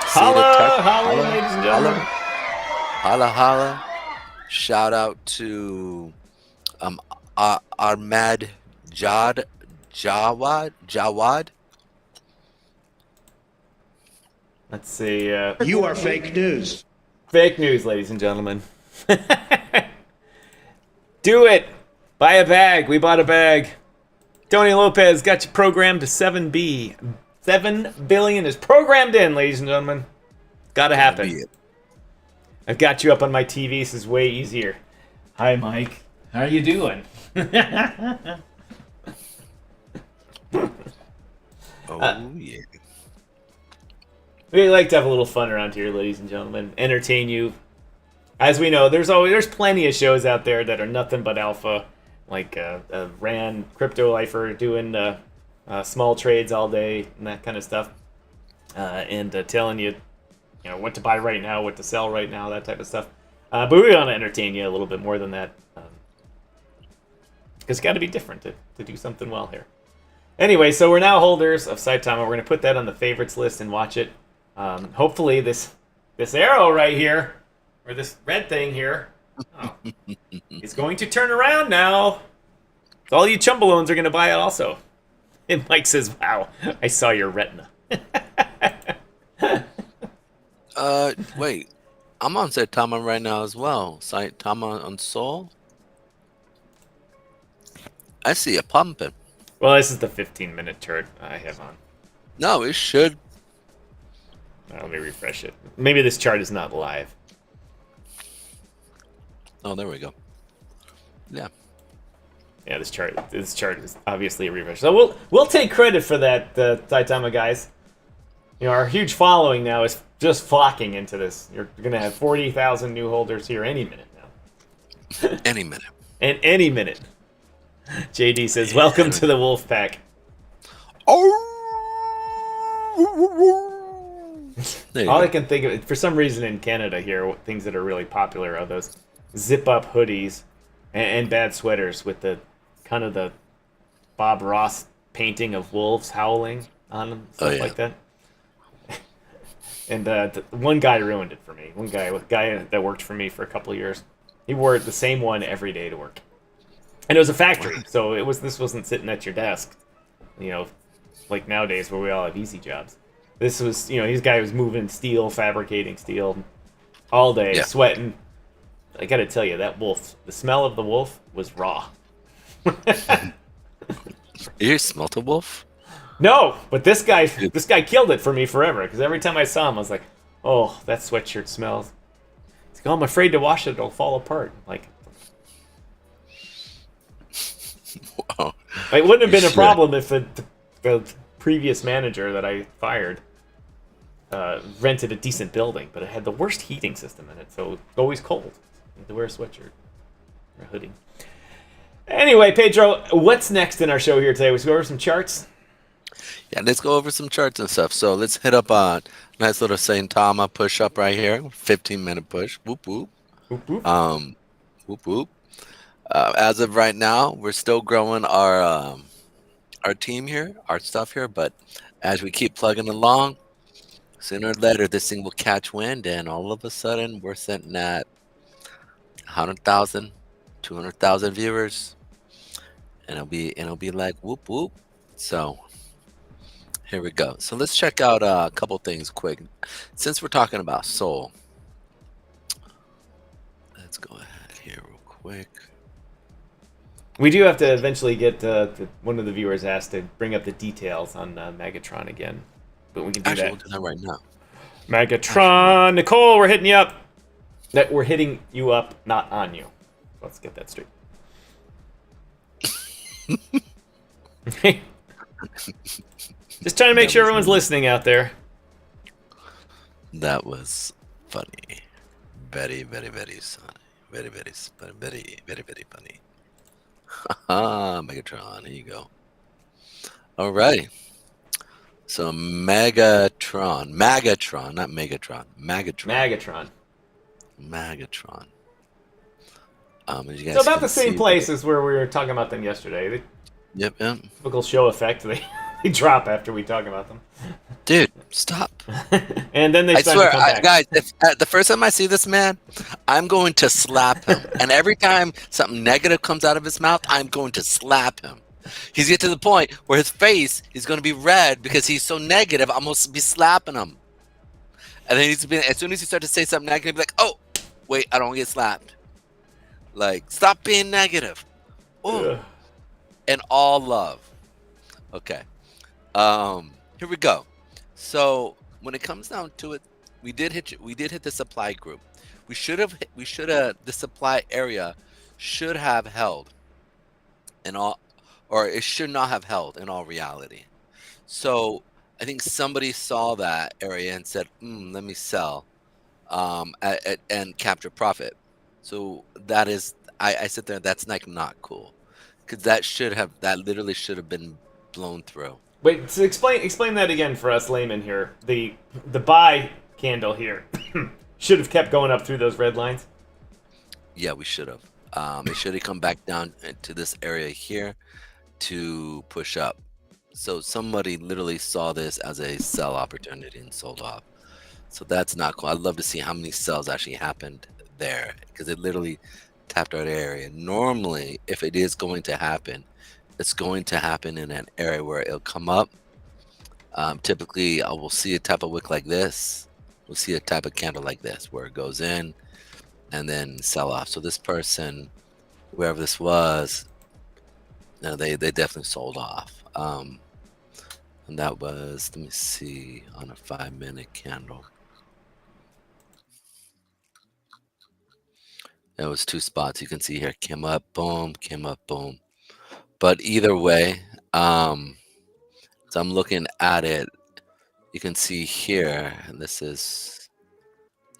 Holla, ladies and gentlemen. Holla. Shout out to Ahmad Jawad. Let's see. You are fake news. Fake news, ladies and gentlemen. Do it. Buy a bag. We bought a bag. Tony Lopez got you programmed to 7B. 7 billion is programmed in, ladies and gentlemen. Gotta happen. I've got you up on my TV. This is way easier. Hi, Mike. How are you doing? Oh, yeah. We like to have a little fun around here, ladies and gentlemen. Entertain you. As we know, there's plenty of shows out there that are nothing but alpha. Like Ran, Crypto Lifer, doing small trades all day and that kind of stuff. And telling you, what to buy right now, what to sell right now, that type of stuff. But we want to entertain you a little bit more than that. Because it's got to be different to do something well here. Anyway, so we're now holders of Saitama. We're going to put that on the favorites list and watch it. Hopefully this arrow right here, or this red thing here, is going to turn around now. So all you chumbalones are going to buy it also. And Mike says, wow, I saw your retina. Wait. I'm on Saitama right now as well. Saitama on Sol. I see it pumping. Well, this is the 15-minute chart I have on. No, it should. Let me refresh it. Maybe this chart is not live. Oh, there we go. Yeah. Yeah, this chart is obviously a refresh. So we'll take credit for that, Saitama guys. Our huge following now is just flocking into this. You're going to have 40,000 new holders here any minute now. Any minute. And any minute. JD says, welcome to the wolf pack. Oh! All I can think of, for some reason in Canada here, things that are really popular are those zip-up hoodies and bad sweaters with the kind of the Bob Ross painting of wolves howling on them, Oh stuff yeah. like that. And one guy ruined it for me. One guy, that worked for me for a couple of years, he wore the same one every day to work, and it was a factory, so this wasn't sitting at your desk, you know, like nowadays where we all have easy jobs. This was, this guy was moving steel, fabricating steel all day, Yeah. sweating. I got to tell you, that wolf, the smell of the wolf was raw. You smelt a wolf? No, but this guy killed it for me forever. Because every time I saw him, I was like, "Oh, that sweatshirt smells." He's like, "Oh, I'm afraid to wash it; it'll fall apart." Like, Wow. it wouldn't have You been a should. problem if the previous manager that I fired rented a decent building, but it had the worst heating system in it, so it's always cold. You had to wear a sweatshirt or a hoodie. Anyway, Pedro, what's next in our show here today? We go over some charts. Yeah, let's go over some charts and stuff. So let's hit up a nice little Saitama push up right here. 15-minute push. Whoop whoop. Whoop, whoop. Whoop whoop. As of right now, we're still growing our team here, our stuff here, but as we keep plugging along, sooner or later this thing will catch wind, and all of a sudden we're sitting at 100,000, 200,000 viewers, and it'll be like whoop whoop. So here we go. So let's check out a couple things quick. Since we're talking about Sol, let's go ahead here real quick. We do have to eventually get one of the viewers asked to bring up the details on Megatron again, but we can do Actually, that. we'll do that right now. Megatron, Nicole, we're hitting you up. That we're hitting you up, not on you. Let's get that straight. Just trying to make sure everyone's listening out there. That was funny. Very, very, very funny. Very, very, very, very, very funny. Megatron, here you go. All right. So Megatron, not Megatron, Magatron. As you guys So about can the same see, place as where we were talking about them yesterday. The Yep. typical show effect. They drop after we talk about them, Dude, stop. and then they I start swear, to come back. guys, if the first time I see this man, I'm going to slap him. And every time something negative comes out of his mouth, I'm going to slap him. He's get to the point where his face is going to be red because he's so negative. I'm going to be slapping him. And then as soon as he starts to say something negative, be like, oh, wait, I don't get slapped. Like, stop being negative. Oh, Ugh. and all love. Okay. Here we go. So when it comes down to it, we did hit the supply group. The supply area should have held in all, or it should not have held in all reality. So I think somebody saw that area and said, let me sell and capture profit. So that is, I sit there, that's like not cool, because that literally should have been blown through. Wait, so explain that again for us laymen here. The buy candle here should have kept going up through those red lines. Yeah, we should have. It should have come back down to this area here to push up. So somebody literally saw this as a sell opportunity and sold off. So that's not cool. I'd love to see how many sells actually happened there, because it literally tapped our area. Normally, if it is going to happen, it's going to happen in an area where it'll come up. Typically, I will see a type of wick like this. We'll see a type of candle like this where it goes in and then sell off. So this person, whoever this was, they definitely sold off. And that was, let me see, on a 5-minute candle. There was 2 spots. You can see here, came up, boom, came up, boom. But either way, so I'm looking at it. You can see here, and this is,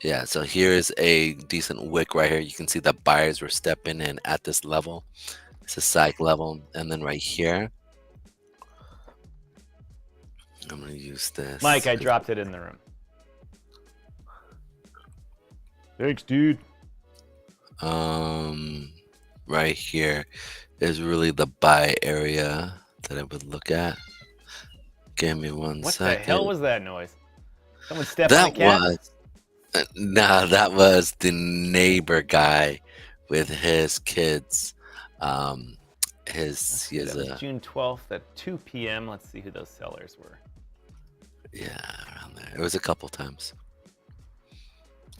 yeah, so here's a decent wick right here. You can see the buyers were stepping in at this level. It's a psych level. And then right here, I'm going to use this. Mike, I dropped it in the room. Thanks, dude. right here is really the buy area that I would look at. Give me one What the hell second. was that noise? Someone step on a That cat? was that was the neighbor guy with his kids. Um, Let's he see, is that was a June 12th at 2 p.m. Let's see who those sellers were. yeah around there. It was a couple times.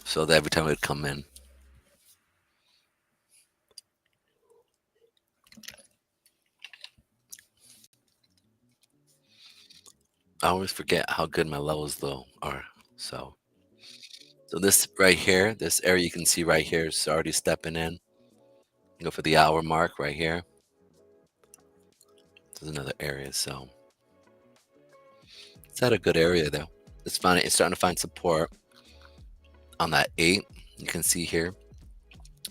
So that every time it would come in. I always forget how good my levels though are. So this right here, this area you can see right here is already stepping in. Go for the hour mark right here. There's another area, so it's at a good area though. It's finding it's starting to find support on that 8. You can see here.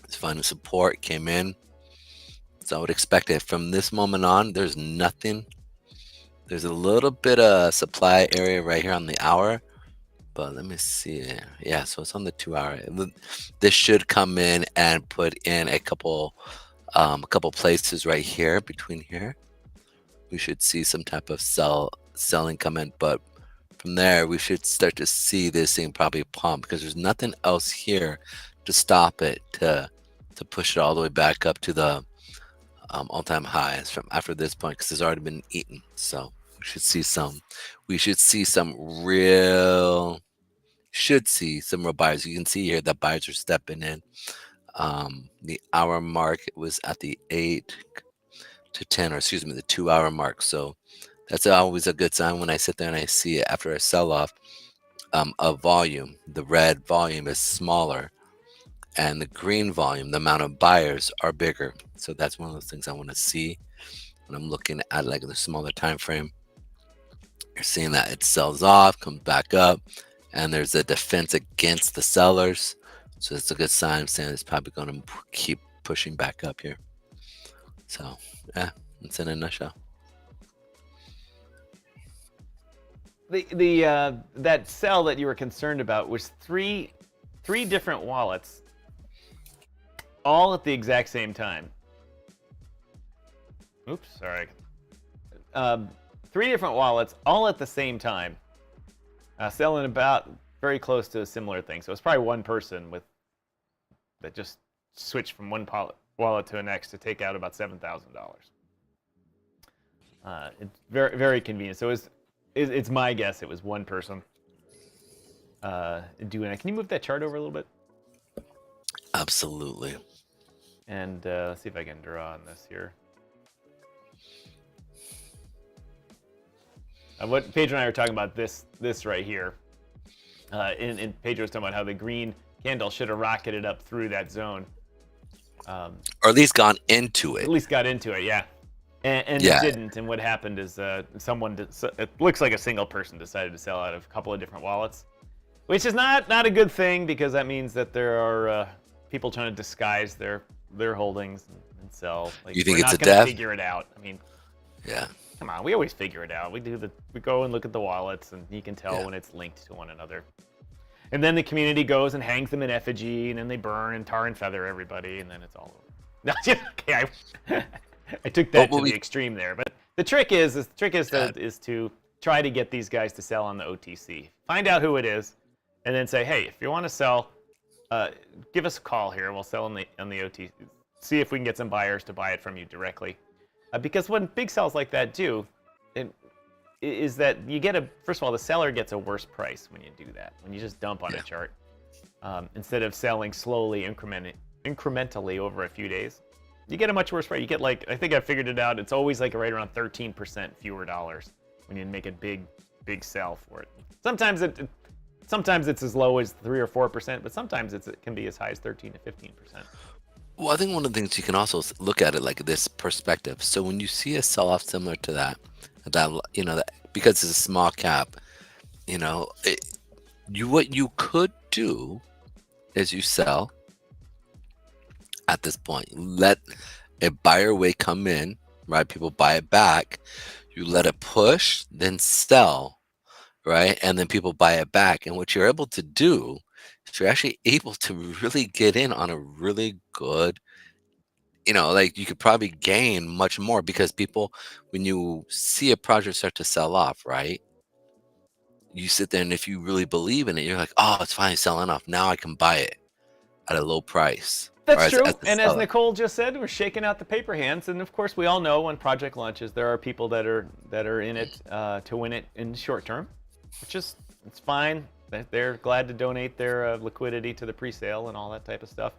It's finding support, came in. So I would expect it from this moment on, there's nothing. There's a little bit of supply area right here on the hour. But let me see. Yeah, so it's on the 2 hour. This should come in and put in a couple places right here between here. We should see some type of selling come in, but from there we should start to see this thing probably pump because there's nothing else here to stop it to push it all the way back up to the all-time highs from after this point because it's already been eaten. So we should see some real buyers. You can see here that buyers are stepping in. The hour mark was at the 8 to 10, or excuse me, the 2 hour mark. So that's always a good sign when I sit there and I see it after a sell-off of volume. The red volume is smaller and the green volume, the amount of buyers are bigger. So that's one of those things I want to see when I'm looking at like the smaller time frame. You're seeing that it sells off, comes back up, and there's a defense against the sellers. So it's a good sign. I'm saying it's probably going to keep pushing back up here. So yeah, it's in a nutshell. That sell that you were concerned about was three different wallets, all at the exact same time. Oops, sorry. 3 different wallets, all at the same time, selling about very close to a similar thing. So it's probably one person that just switched from one wallet to the next to take out about $7,000. It's very, very convenient. So it's my guess it was one person doing it. Can you move that chart over a little bit? Absolutely. And let's see if I can draw on this here. What Pedro and I were talking about this right here. And Pedro was talking about how the green candle should have rocketed up through that zone. Or at least gone into it. At least got into it, yeah. And Yeah. it didn't. And what happened is it looks like a single person decided to sell out of a couple of different wallets, which is not a good thing because that means that there are people trying to disguise their holdings and sell. Like, You think we're it's not a gonna dev? figure it out. I mean, Yeah. come on, we always figure it out. We go and look at the wallets, and you can tell Yeah. when it's linked to one another. And then the community goes and hangs them in effigy, and then they burn and tar and feather everybody, and then it's all over. No, okay, I took that to the extreme there. But the trick is to try to get these guys to sell on the OTC. Find out who it is, and then say, hey, if you want to sell, give us a call here. We'll sell on the OTC. See if we can get some buyers to buy it from you directly. Because when big sells like that do, is that you get first of all, the seller gets a worse price when you do that. When you just dump on a chart, instead of selling slowly, incrementally over a few days, you get a much worse price. You get I think I figured it out. It's always like right around 13% fewer dollars when you make a big sell for it. Sometimes it's as low as 3 or 4%, but sometimes it can be as high as 13 to 15%. Well, I think one of the things you can also look at it like this perspective. So when you see a sell-off similar to that because it's a small cap, what you could do is you sell at this point. Let a buyer wave come in, right? People buy it back. You let it push, then sell, right? And then people buy it back. And what you're able to do is you're actually able to really get in on a really good like you could probably gain much more because people, when you see a project start to sell off, right? You sit there and if you really believe in it, you're like, oh, it's finally selling off. Now I can buy it at a low price. That's or true. As And as seller. Nicole just said, we're shaking out the paper hands. And of course, we all know when project launches, there are people that are in it to win it in the short term, which is it's fine. They're glad to donate their liquidity to the pre-sale and all that type of stuff.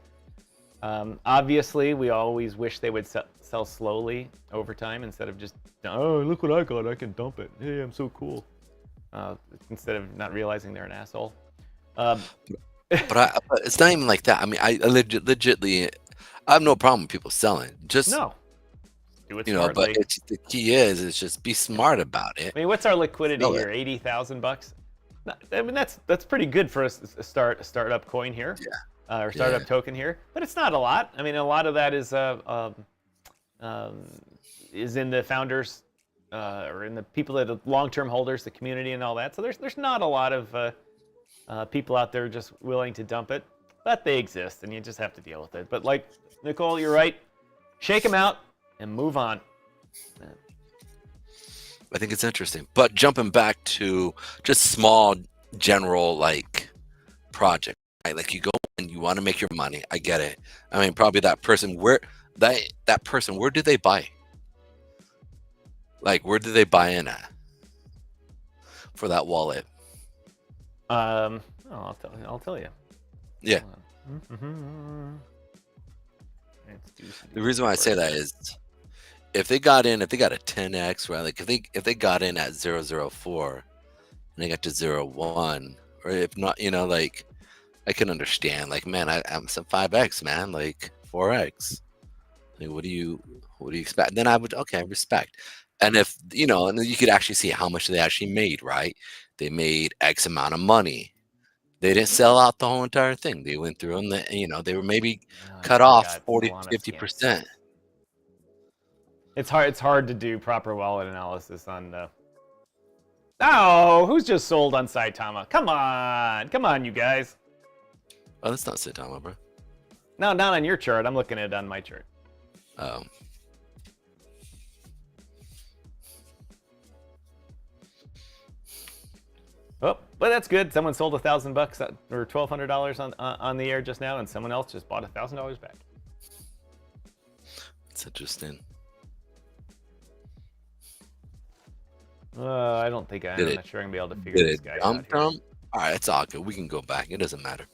Obviously, we always wish they would sell slowly over time instead of just, oh, look what I got, I can dump it. Hey, I'm so cool. Instead of not realizing they're an asshole. But it's not even like that. I mean, I legitly, I have no problem with people selling. Just No. Do it smartly. but the key is just be smart about it. I mean, what's our liquidity Sell here? $80,000. I mean, that's pretty good for a startup coin here. Yeah. Or startup token here, but it's not a lot. I mean, a lot of that is in the founders or in the people that are long-term holders, the community, and all that. So there's not a lot of people out there just willing to dump it, but they exist, and you just have to deal with it. But like Nicole, you're right. Shake them out and move on. I think it's interesting. But jumping back to just small, general like project, right? Like you go and you want to make your money. I get it. I mean, probably that person where did they buy? Like, where did they buy in at for that wallet? I'll tell you. Yeah. Mm-hmm. The reason why I say that is if they got a 10x, right? Like if they got in at 0.004 and they got to 0.1, or if not, like I can understand. Like, man, I'm some 5x, man, like 4x. Like, what do you expect? Then I would respect. And if and then you could actually see how much they actually made, right? They made X amount of money. They didn't sell out the whole entire thing. They went through and they were maybe cut off 40-50%. It's hard to do proper wallet analysis on Oh, who's just sold on Saitama? Come on, you guys. Oh, that's not Saitama, bro. No, not on your chart. I'm looking at it on my chart. Oh. Oh, but that's good. Someone sold $1,000 or $1,200 on the air just now, and someone else just bought $1,000 back. It's interesting. I don't think I'm not sure I'm gonna be able to figure this guy out. All right, it's all good. We can go back. It doesn't matter.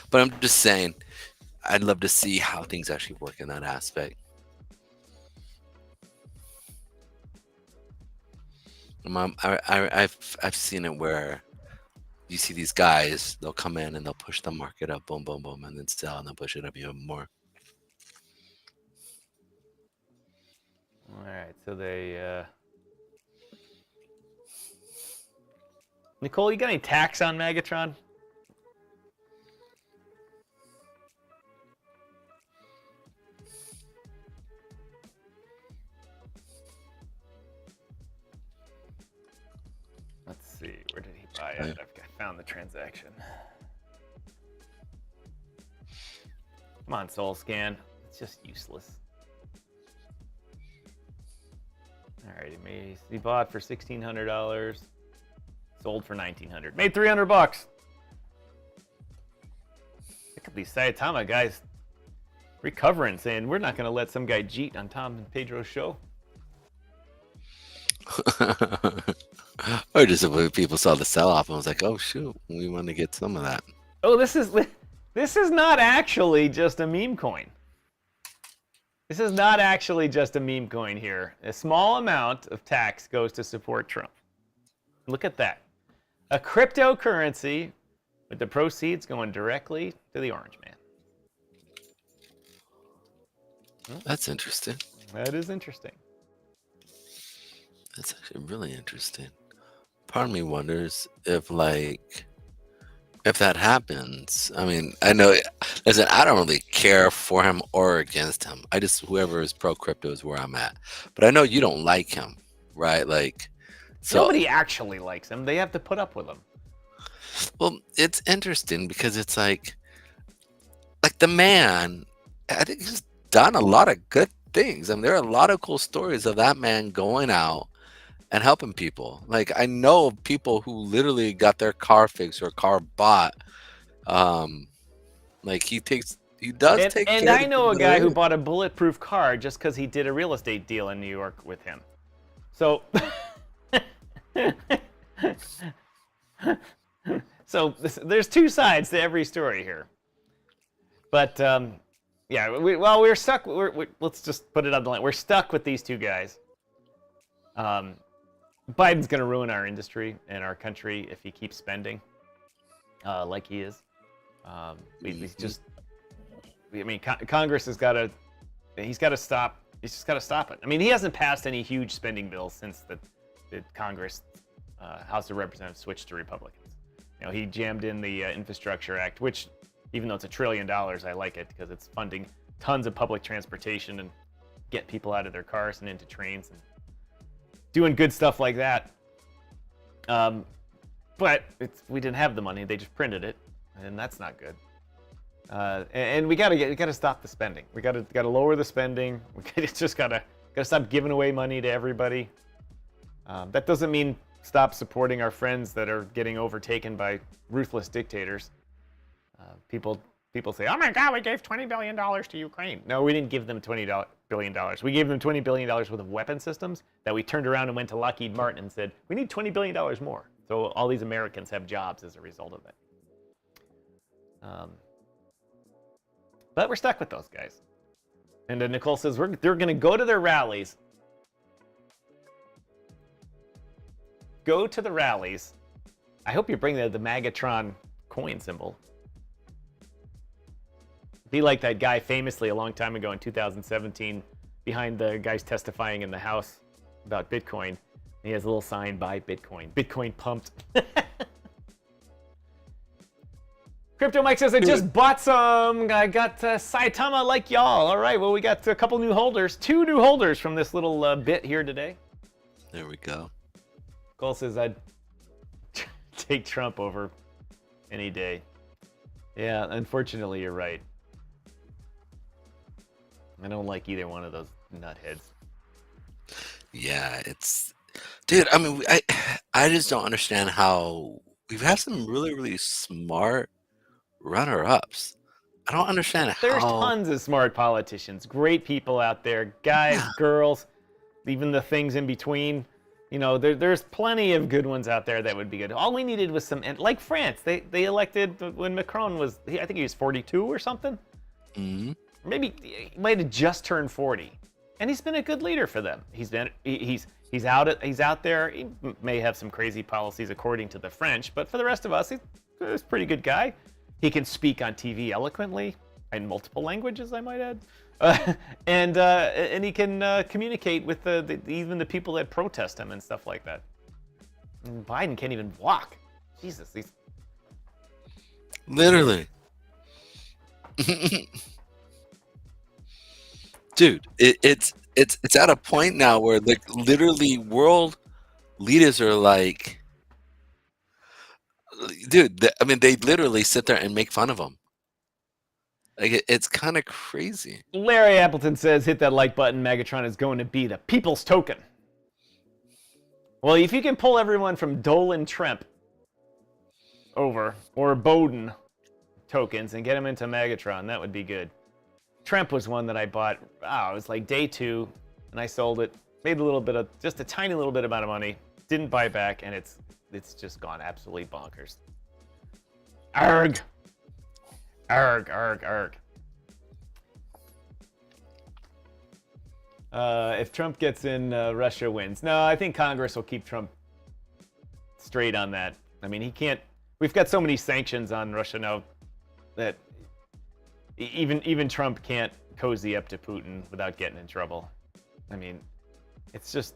But I'm just saying, I'd love to see how things actually work in that aspect. I've seen it where you see these guys, they'll come in and they'll push the market up, boom, boom, boom, and then sell, and they'll push it up even more. All right, so they. Nicole, you got any tax on Megatron? Let's see, where did he buy it? I've found the transaction. Come on, Soul Scan. It's just useless. All right, he bought for $1,600. Sold for $1,900. Made $300. Look at these Saitama guys recovering, saying we're not going to let some guy cheat on Tom and Pedro's show. Or just when people saw the sell-off and was like, "Oh shoot, we want to get some of that." Oh, this is not actually just a meme coin. This is not actually just a meme coin here. A small amount of tax goes to support Trump. Look at that. A cryptocurrency with the proceeds going directly to the Orange Man. That's interesting. That is interesting. That's actually really interesting. Part of me wonders if that happens. I mean, I know, listen, I don't really care for him or against him. I just, whoever is pro crypto is where I'm at. But I know you don't like him, right? Like, so nobody actually likes him. They have to put up with him. Well, it's interesting because it's like the man, I think done a lot of good things. I mean, there are a lot of cool stories of that man going out and helping people. Like, I know of people who literally got their car fixed or car bought. Like, he does take And care of I the know people a that are guy in who it. bought a bulletproof car just because he did a real estate deal in New York with him. So, there's two sides to every story here. But yeah, we're stuck. Let's just put it on the line. We're stuck with these two guys. Biden's going to ruin our industry and our country if he keeps spending like he is. He's just. I mean, Congress has got to. He's got to stop. He's just got to stop it. I mean, he hasn't passed any huge spending bills since the Congress, House of Representatives switched to Republicans. You know, he jammed in the Infrastructure Act, which, even though it's $1 trillion, I like it because it's funding tons of public transportation and get people out of their cars and into trains and doing good stuff like that. But we didn't have the money; they just printed it, and that's not good. And we gotta stop the spending. We gotta lower the spending. We just gotta stop giving away money to everybody. That doesn't mean stop supporting our friends that are getting overtaken by ruthless dictators. People say, "Oh my God, we gave $20 billion to Ukraine." No, we didn't give them $20 billion. We gave them $20 billion worth of weapon systems that we turned around and went to Lockheed Martin and said, "We need $20 billion more." So all these Americans have jobs as a result of it. But we're stuck with those guys. And then Nicole says they're going to go to their rallies. Go to the rallies. I hope you bring the Magatron coin symbol. Be like that guy famously a long time ago in 2017 behind the guys testifying in the House about Bitcoin. He has a little sign, "Buy Bitcoin." Bitcoin pumped. Crypto Mike says, I just bought some. I got Saitama like y'all. All right, well, we got a couple new holders. 2 new holders from this little bit here today. There we go. Cole says, I'd take Trump over any day. Yeah, unfortunately, you're right. I don't like either one of those nutheads. Yeah, dude, I mean, I just don't understand how we've had some really, really smart runner-ups. I don't understand how. There's tons of smart politicians, great people out there, guys, girls, even the things in between. You know, there's plenty of good ones out there that would be good. All we needed was some, like France, they elected when Macron was, I think he was 42 or something. Mm-hmm. Maybe he might have just turned 40, and he's been a good leader for them. He's out there. He may have some crazy policies according to the French, but for the rest of us, he's a pretty good guy. He can speak on TV eloquently in multiple languages, I might add, and he can communicate with even the people that protest him and stuff like that. And Biden can't even walk. Jesus, he's literally. Dude, it's at a point now where like literally world leaders are like, dude, I mean, they literally sit there and make fun of him. Like it's kind of crazy. Larry Appleton says, hit that like button. Megatron is going to be the people's token. Well, if you can pull everyone from Dolan Trump over, or Bowden tokens, and get them into Megatron, that would be good. Trump was one that I bought, it was like day 2, and I sold it. Made a little bit of, just a tiny little bit amount of money. Didn't buy back, and it's just gone absolutely bonkers. Arg! Arg, arg, arg. If Trump gets in, Russia wins. No, I think Congress will keep Trump straight on that. I mean, he can't. We've got so many sanctions on Russia now that even Trump can't cozy up to Putin without getting in trouble. I mean, it's just.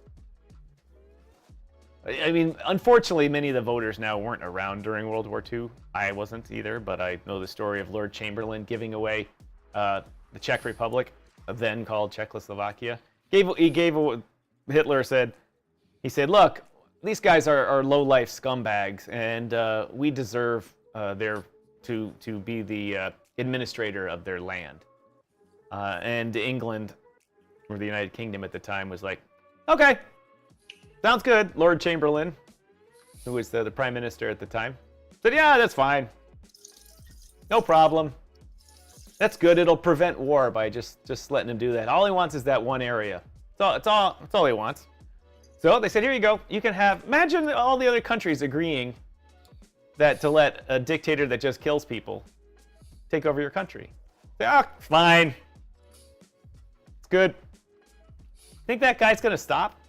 I mean, unfortunately, many of the voters now weren't around during World War II. I wasn't either, but I know the story of Lord Chamberlain giving away the Czech Republic, then called Czechoslovakia. Hitler said, look, these guys are low-life scumbags, and we deserve to be the administrator of their land. And England, or the United Kingdom at the time, was like, okay, sounds good. Lord Chamberlain, who was the prime minister at the time, said, yeah, that's fine. No problem. That's good. It'll prevent war by just letting him do that. All he wants is that one area. That's all he wants. So they said, here you go. You can have, imagine all the other countries agreeing that to let a dictator that just kills people take over your country. Say, oh, fine. It's good. Think that guy's going to stop?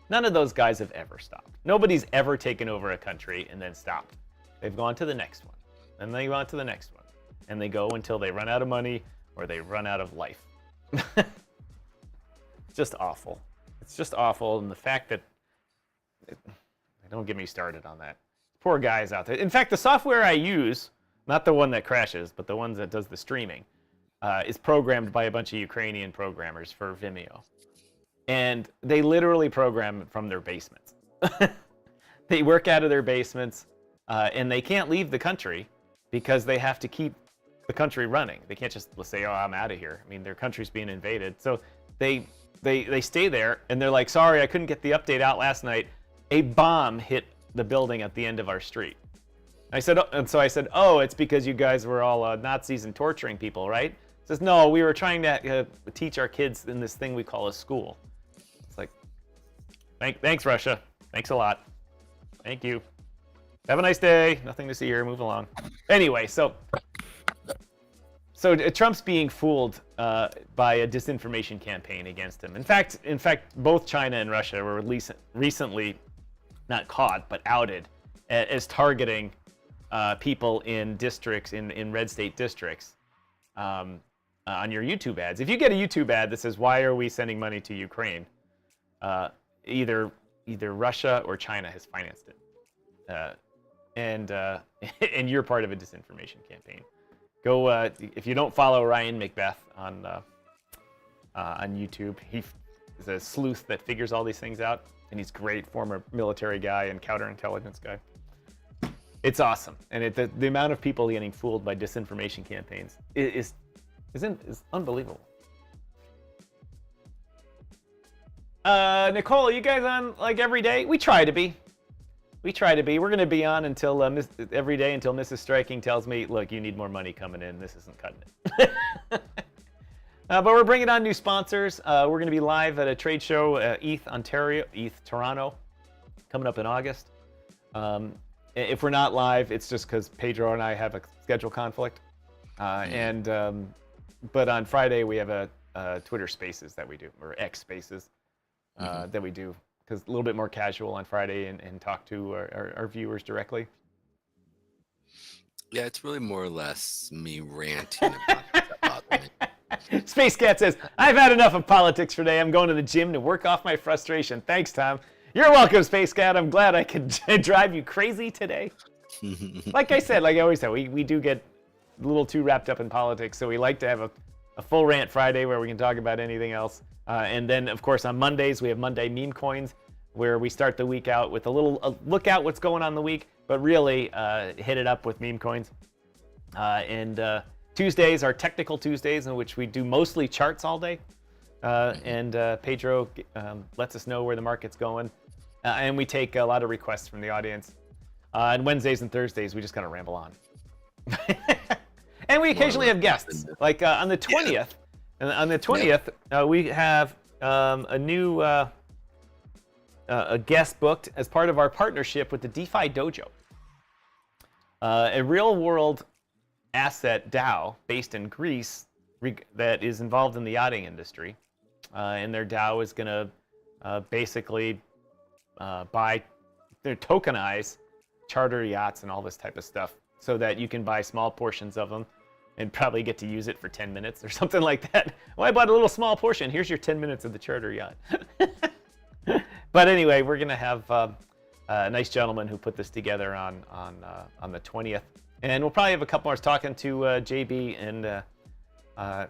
None of those guys have ever stopped. Nobody's ever taken over a country and then stopped. They've gone to the next one. And they go on to the next one. And they go until they run out of money or they run out of life. It's just awful. It's just awful. And the fact that... don't get me started on that. Poor guys out there. In fact, the software I use, not the one that crashes, but the ones that does the streaming, is programmed by a bunch of Ukrainian programmers for Vimeo. And they literally program it from their basements. They work out of their basements, and they can't leave the country because they have to keep the country running. They can't just say, oh, I'm out of here. I mean, their country's being invaded. So they stay there, and they're like, sorry, I couldn't get the update out last night. A bomb hit the building at the end of our street. I said, oh, it's because you guys were all Nazis and torturing people, right? He says, no, we were trying to teach our kids in this thing we call a school. It's like, thanks, Russia. Thanks a lot. Thank you. Have a nice day. Nothing to see here. Move along. Anyway, so Trump's being fooled by a disinformation campaign against him. In fact, both China and Russia were recently not caught, but outed as targeting people in districts, in red state districts, on your YouTube ads. If you get a YouTube ad that says, why are we sending money to Ukraine? Either Russia or China has financed it. And you're part of a disinformation campaign. Go, if you don't follow Ryan Macbeth on YouTube, he is a sleuth that figures all these things out. And he's great, former military guy and counterintelligence guy. It's awesome, and the amount of people getting fooled by disinformation campaigns is unbelievable. Nicole, are you guys on like every day? We try to be. We're going to be on until every day until Mrs. Striking tells me, look, you need more money coming in. This isn't cutting it. But we're bringing on new sponsors. We're going to be live at a trade show, ETH Toronto, coming up in August. If we're not live, it's just because Pedro and I have a schedule conflict. But on Friday, we have a Twitter Spaces that we do, or X Spaces that we do, because a little bit more casual on Friday and talk to our viewers directly. Yeah, it's really more or less me ranting about it. Space Cat says, I've had enough of politics for today. I'm going to the gym to work off my frustration. Thanks, Tom. You're welcome, Space Cat. I'm glad I could drive you crazy today. Like I said, like I always say, we do get a little too wrapped up in politics, so we like to have a full rant Friday where we can talk about anything else. And then, of course, on Mondays, we have Monday Meme Coins, where we start the week out with a little look out what's going on in the week, but really hit it up with meme coins. And Tuesdays are technical Tuesdays, in which we do mostly charts all day. And Pedro lets us know where the market's going. And we take a lot of requests from the audience. And Wednesdays and Thursdays, we just kind of ramble on. And we occasionally have guests. Like on the 20th, we have a new a guest booked as part of our partnership with the Defi Dojo. A real-world asset DAO based in Greece that is involved in the yachting industry. And their DAO is going to basically tokenize charter yachts and all this type of stuff so that you can buy small portions of them and probably get to use it for 10 minutes or something like that. Well, I bought a little small portion. Here's your 10 minutes of the charter yacht. But anyway, we're going to have a nice gentleman who put this together on the 20th. And we'll probably have a couple more talking to JBee and I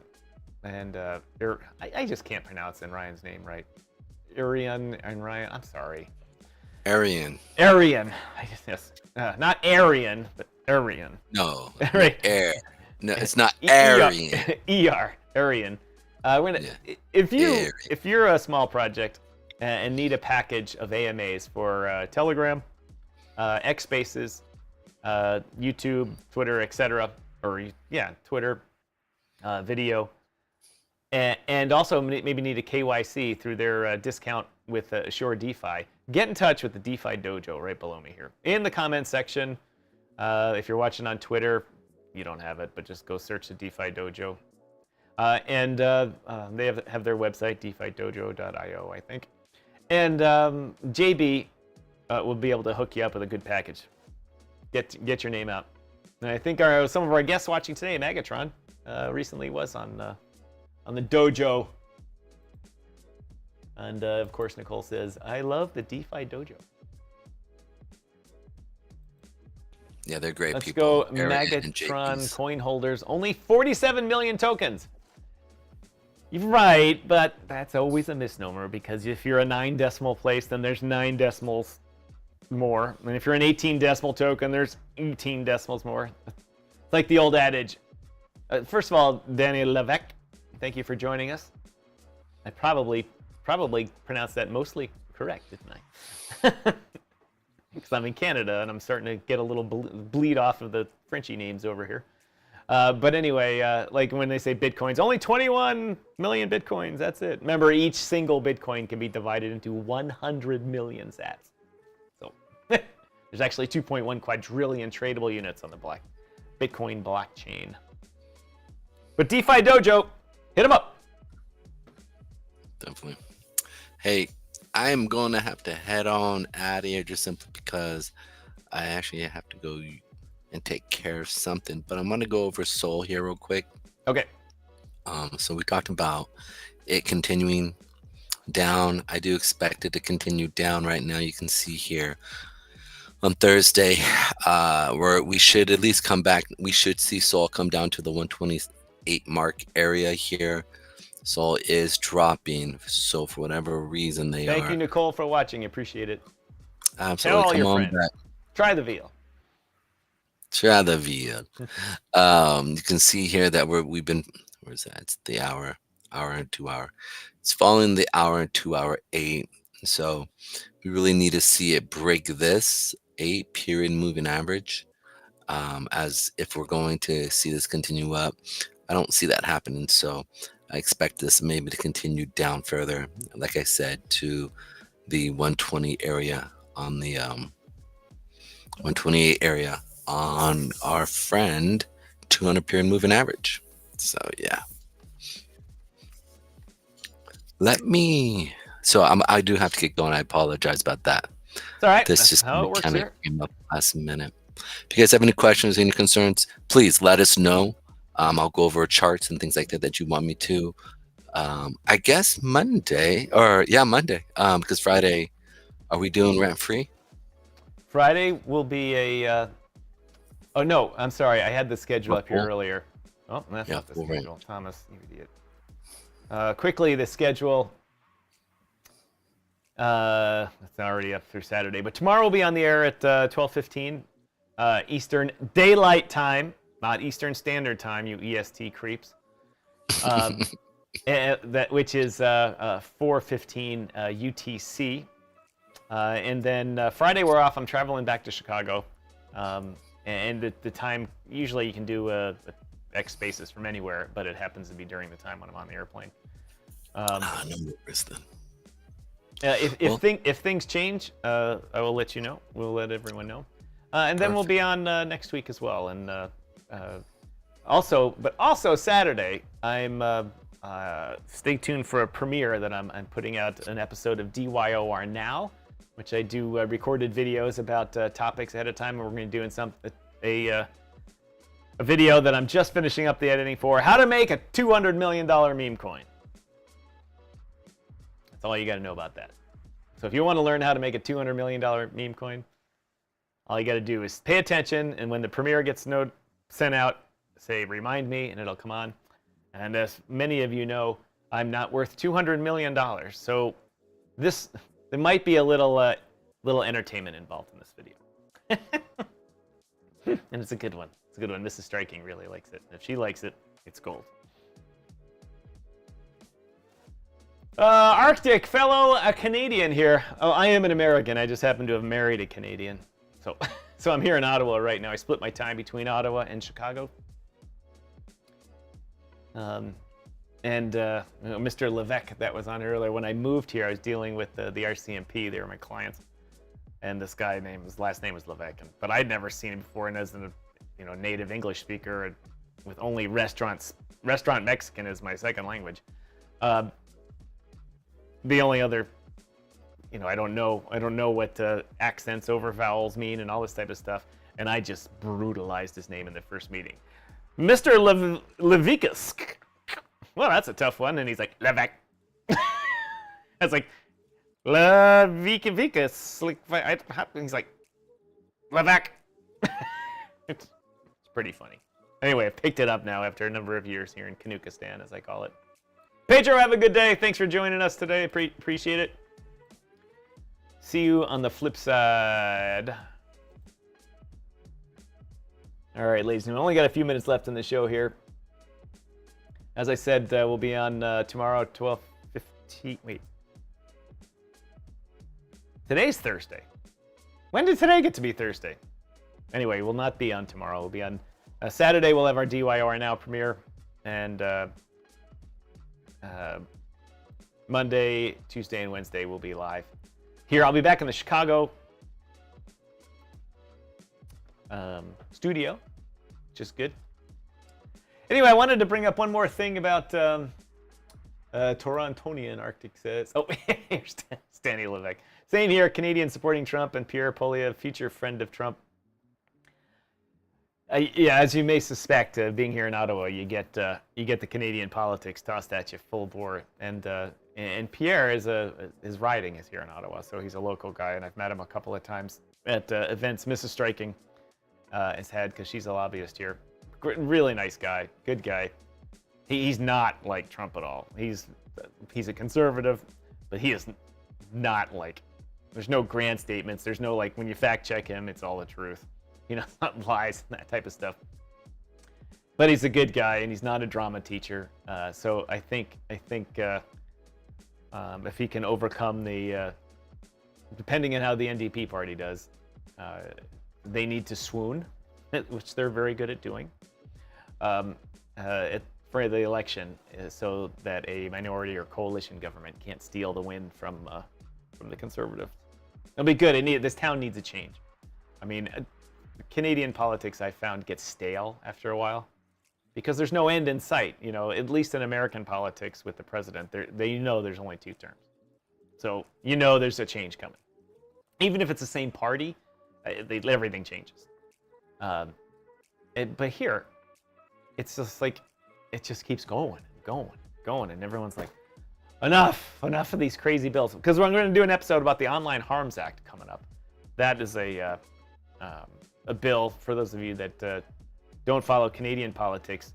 just can't pronounce Ryan's name right. Arian and Ryan. I'm sorry. Arian. Yes. Not Arian, but Arian. No. Right. Air. No, it's not Arian. ER. Arian. If you're a small project and need a package of AMAs for Telegram, X Spaces, YouTube, Twitter, etc., or Twitter, video, and also maybe need a KYC through their discount with Assure DeFi, get in touch with the DeFi Dojo right below me here in the comments section. If you're watching on Twitter, you don't have it, but just go search the DeFi Dojo. And they have their website, defidojo.io, I think. And JBee will be able to hook you up with a good package. Get your name out. And I think some of our guests watching today, Megatron, recently was on the dojo. And of course, Nicole says, I love the DeFi Dojo. Yeah, they're great Let's people. Let's go, Megatron coin holders. Only 47 million tokens. You're right, but that's always a misnomer, because if you're a 9 decimal place, then there's 9 decimals more. And if you're an 18 decimal token, there's 18 decimals more. It's like the old adage. First of all, Daniel Levesque, thank you for joining us. I probably pronounced that mostly correct, didn't I? Because I'm in Canada and I'm starting to get a little bleed off of the Frenchy names over here. But anyway, like when they say Bitcoins, only 21 million Bitcoins, that's it. Remember, each single Bitcoin can be divided into 100 million sats. So there's actually 2.1 quadrillion tradable units on the Bitcoin blockchain. But DeFi Dojo, hit them up. Definitely. Hey, I am going to have to head on out of here just simply because I actually have to go and take care of something. But I'm going to go over Sol here real quick. Okay. So we talked about it continuing down. I do expect it to continue down right now. You can see here on Thursday where we should at least come back. We should see Sol come down to the 128 mark area here. Sol is dropping, so for whatever reason they are. Thank you, Nicole, for watching. Appreciate it. Absolutely. Tell all Come your on friends. back. Try the veal. Try the veal. You can see here that we've been. Where's that? It's the hour and 2 hour. It's following the hour and 2 hour 8. So we really need to see it break this 8 period moving average. As if we're going to see this continue up, I don't see that happening. So I expect this maybe to continue down further, like I said, to the 120 area on the 128 area on our friend 200 period moving average. So yeah. I do have to get going. I apologize about that. It's all right. This That's just how it works kind of here. came up last minute. If you guys have any questions, any concerns, please let us know. I'll go over charts and things like that you want me to. I guess Monday. Because Friday, are we doing rent free? Friday will be a. Oh no, I'm sorry. I had the schedule up here earlier. Oh, that's not the schedule. Right. Thomas, you idiot. Quickly, the schedule. It's already up through Saturday, but tomorrow we'll be on the air at 12:15 Eastern Daylight Time, not Eastern Standard Time. You EST creeps. Which is 4:15 UTC. And then Friday we're off. I'm traveling back to Chicago. And the time, usually you can do X Spaces from anywhere, but it happens to be during the time when I'm on the airplane. No worries then. If things change, I will let you know. We'll let everyone know. And then we'll be on next week as well. And also Saturday, I'm stay tuned for a premiere that I'm putting out an episode of DYOR Now, which I do recorded videos about topics ahead of time, and we're going to do a video that I'm just finishing up the editing for, how to make a $200 million meme coin. That's all you got to know about that. So if you want to learn how to make a $200 million meme coin, all you got to do is pay attention, and when the premiere gets sent out, say remind me, and it'll come on. And as many of you know, I'm not worth $200 million. So there might be a little entertainment involved in this video. And it's a good one. It's a good one. Mrs. Striking really likes it. If she likes it, it's gold. Arctic fellow, a Canadian here. Oh, I am an American. I just happen to have married a Canadian. So, so I'm here in Ottawa right now. I split my time between Ottawa and Chicago. Mr. Levesque that was on earlier, when I moved here, I was dealing with the RCMP. They were my clients. And this guy his last name was Levesque. But I'd never seen him before, and as a native English speaker with only restaurant Mexican as my second language. The only other, I don't know what accents over vowels mean and all this type of stuff. And I just brutalized his name in the first meeting. Mr. Levicus. Well, that's a tough one. And he's like, Levesque. I was like, Levicus. He's like, Levesque. It's pretty funny. Anyway, I've picked it up now after a number of years here in Kanukistan, as I call it. Pedro, have a good day. Thanks for joining us today. Appreciate it. See you on the flip side. All right, ladies and gentlemen, only got a few minutes left in the show here. As I said, we'll be on tomorrow at 12:15. Wait. Today's Thursday. When did today get to be Thursday? Anyway, we'll not be on tomorrow. We'll be on Saturday. We'll have our DYOR Now premiere. And Monday, Tuesday, and Wednesday we'll be live. Here, I'll be back in the Chicago studio, which is good. Anyway, I wanted to bring up one more thing about Torontonian Arctic says. Oh, here's Stanley Levesque. Saying here, Canadian supporting Trump and Pierre Poilievre, future friend of Trump. Yeah, as you may suspect, being here in Ottawa, you get the Canadian politics tossed at you full bore, and Pierre his riding is here in Ottawa, so he's a local guy, and I've met him a couple of times at events. Mrs. Striking has had, because she's a lobbyist here. Really nice guy, good guy. He's not like Trump at all. He's a conservative, but he is not like. There's no grand statements. There's no when you fact check him, it's all the truth. Not lies and that type of stuff. But he's a good guy, and he's not a drama teacher. So I think if he can overcome depending on how the NDP party does, they need to swoon, which they're very good at doing, for the election, so that a minority or coalition government can't steal the win from the Conservatives. It'll be good. This town needs a change. I mean, Canadian politics, I found, gets stale after a while because there's no end in sight. At least in American politics with the president, there's only 2 terms. So there's a change coming. Even if it's the same party, everything changes. But here, it's just it just keeps going, and everyone's like, enough of these crazy bills. Because we're going to do an episode about the Online Harms Act coming up. That is a bill, for those of you that don't follow Canadian politics.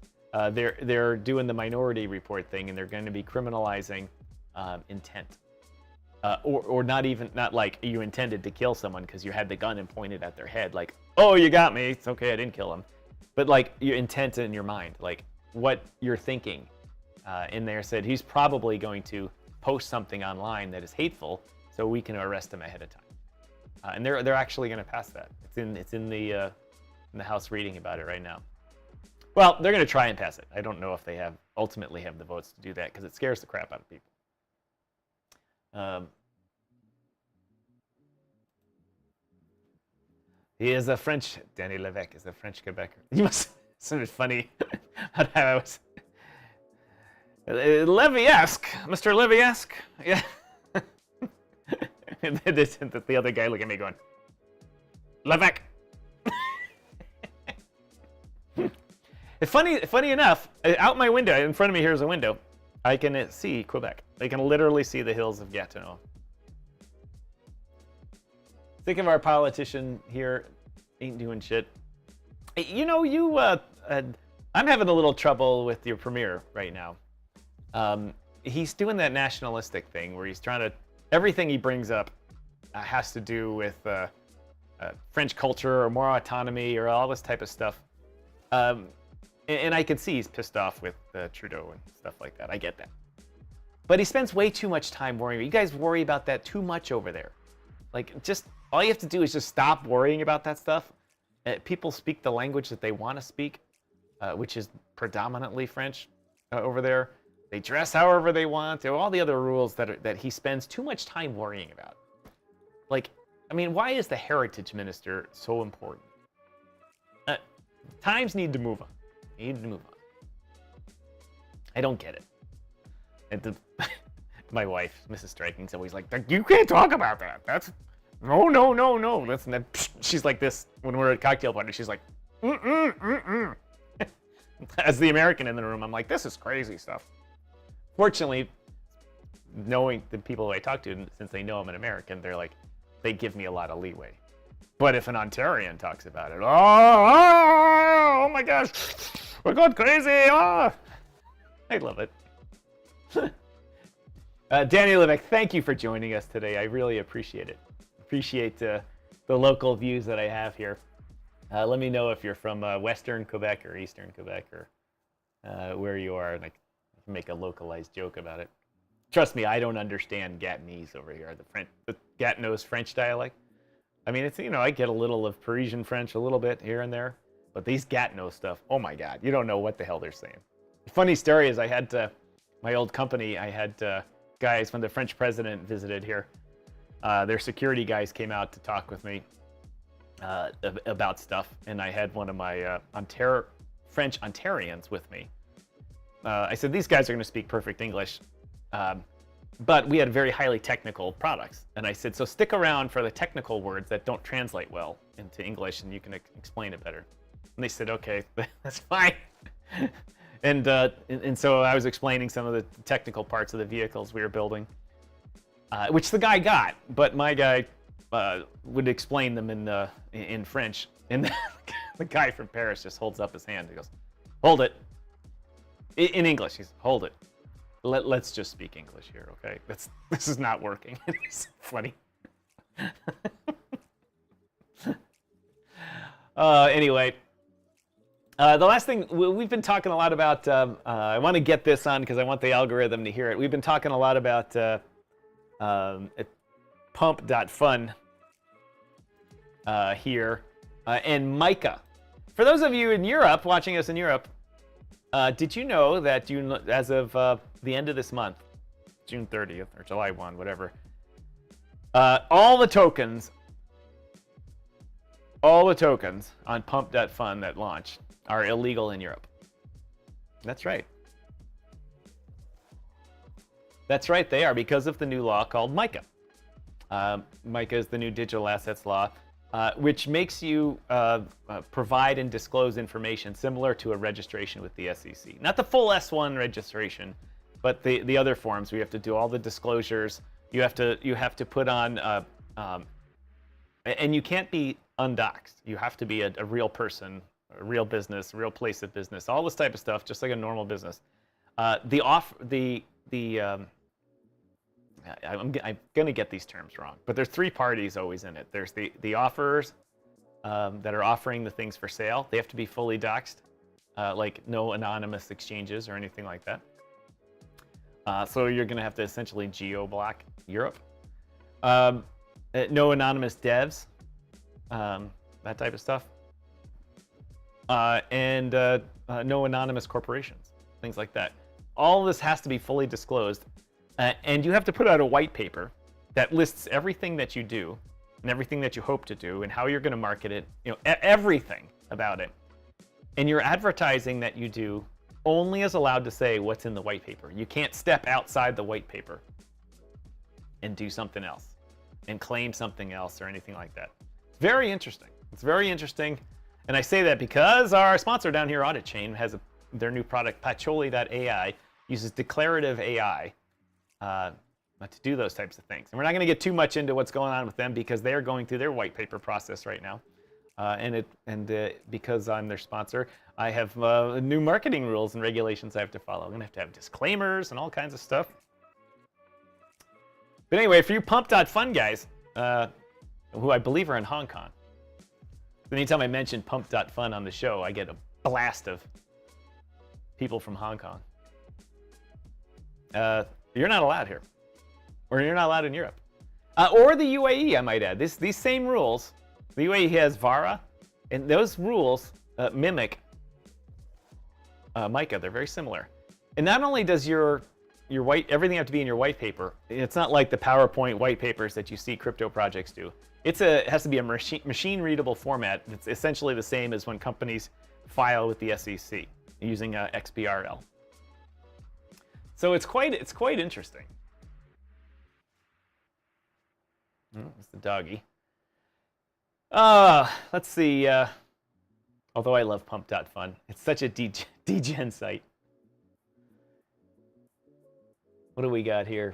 They're doing the Minority Report thing, and they're going to be criminalizing intent. Or not like you intended to kill someone because you had the gun and pointed at their head, like, oh, you got me, it's okay, I didn't kill him. But your intent in your mind, what you're thinking. In there said he's probably going to post something online that is hateful, so we can arrest him ahead of time. And they're actually going to pass that. It's in the House reading about it right now. Well, they're going to try and pass it. I don't know if they ultimately have the votes to do that because it scares the crap out of people. He is a French. Danny Levesque is a French Quebecer. You must. It's funny how I was. Levy-esque, Mr. Levy-esque. Yeah. And the other guy looking at me going, Levesque. Funny enough, out my window, in front of me here is a window. I can see Quebec. I can literally see the hills of Gatineau. Think of our politician here, ain't doing shit. I'm having a little trouble with your premier right now. He's doing that nationalistic thing where he's trying to, everything he brings up has to do with French culture or more autonomy or all this type of stuff. And I can see he's pissed off with Trudeau and stuff like that. I get that. But he spends way too much time worrying. You guys worry about that too much over there. Like, just all you have to do is just stop worrying about that stuff. People speak the language that they want to speak, which is predominantly French over there. They dress however they want. There are all the other rules that he spends too much time worrying about. Like, I mean, why is the heritage minister so important? Times need to move on. I don't get it. And my wife, Mrs. Striking's always like, you can't talk about that. That's no. That's not. She's like this when we're at cocktail party. She's like, As the American in the room, I'm like, this is crazy stuff. Fortunately, knowing the people I talk to, since they know I'm an American, they're like, they give me a lot of leeway. But if an Ontarian talks about it, oh my gosh, we're going crazy. Oh. I love it. Danny Levesque, thank you for joining us today. I really appreciate it. Appreciate the local views that I have here. Let me know if you're from Western Quebec or Eastern Quebec or where you are, and I can make a localized joke about it. Trust me, I don't understand Gatineese over here, the Gatineau's French dialect. I mean, it's, I get a little of Parisian French, a little bit here and there, but these Gatineau stuff, oh my God, you don't know what the hell they're saying. The funny story is I had my old company, I had guys, when the French president visited here, their security guys came out to talk with me about stuff, and I had one of my French Ontarians with me. I said, these guys are going to speak perfect English, but we had very highly technical products. And I said, so stick around for the technical words that don't translate well into English, and you can explain it better. And they said, okay, that's fine. And so I was explaining some of the technical parts of the vehicles we were building, which the guy got, but my guy would explain them in French. And the guy from Paris just holds up his hand. He goes, hold it. In English, he says, hold it. Let's just speak English here, okay? This is not working. It's funny. Anyway, the last thing, we've been talking a lot about, I want to get this on because I want the algorithm to hear it. We've been talking a lot about pump.fun here, and Mica. For those of you in Europe, watching us in Europe, did you know that as of the end of this month, June 30th or July 1, whatever, all the tokens on pump.fun that launch are illegal in Europe? That's right. That's right, they are, because of the new law called MiCA. MiCA is the new digital assets law, which makes you provide and disclose information similar to a registration with the SEC. Not the full S1 registration, but the other forms. We have to do all the disclosures. You have to put on, and you can't be undoxed. You have to be a real person, a real business, a real place of business, all this type of stuff, just like a normal business. I'm going to get these terms wrong, but there's three parties always in it. There's the offerers that are offering the things for sale. They have to be fully doxed, like no anonymous exchanges or anything like that. So you're going to have to essentially geo-block Europe. No anonymous devs, that type of stuff. And no anonymous corporations, things like that. All this has to be fully disclosed. And you have to put out a white paper that lists everything that you do and everything that you hope to do and how you're going to market it, everything about it. And your advertising that you do only is allowed to say what's in the white paper. You can't step outside the white paper and do something else and claim something else or anything like that. Very interesting. It's very interesting. And I say that because our sponsor down here, Audit Chain, has their new product, Patchouli.ai, uses declarative AI to do those types of things. And we're not going to get too much into what's going on with them because they are going through their white paper process right now. Because I'm their sponsor, I have new marketing rules and regulations I have to follow. I'm going to have disclaimers and all kinds of stuff. But anyway, for you pump.fun guys, who I believe are in Hong Kong, anytime I mention pump.fun on the show, I get a blast of people from Hong Kong. You're not allowed here. Or you're not allowed in Europe. Or the UAE, I might add. These same rules, the UAE has VARA, and those rules mimic MiCA. They're very similar. And not only does your everything have to be in your white paper, it's not like the PowerPoint white papers that you see crypto projects do. It has to be a machine-readable format. It's essentially the same as when companies file with the SEC using XBRL. So it's quite interesting. It's the doggy. Let's see. Although I love pump.fun, it's such a degen site. What do we got here?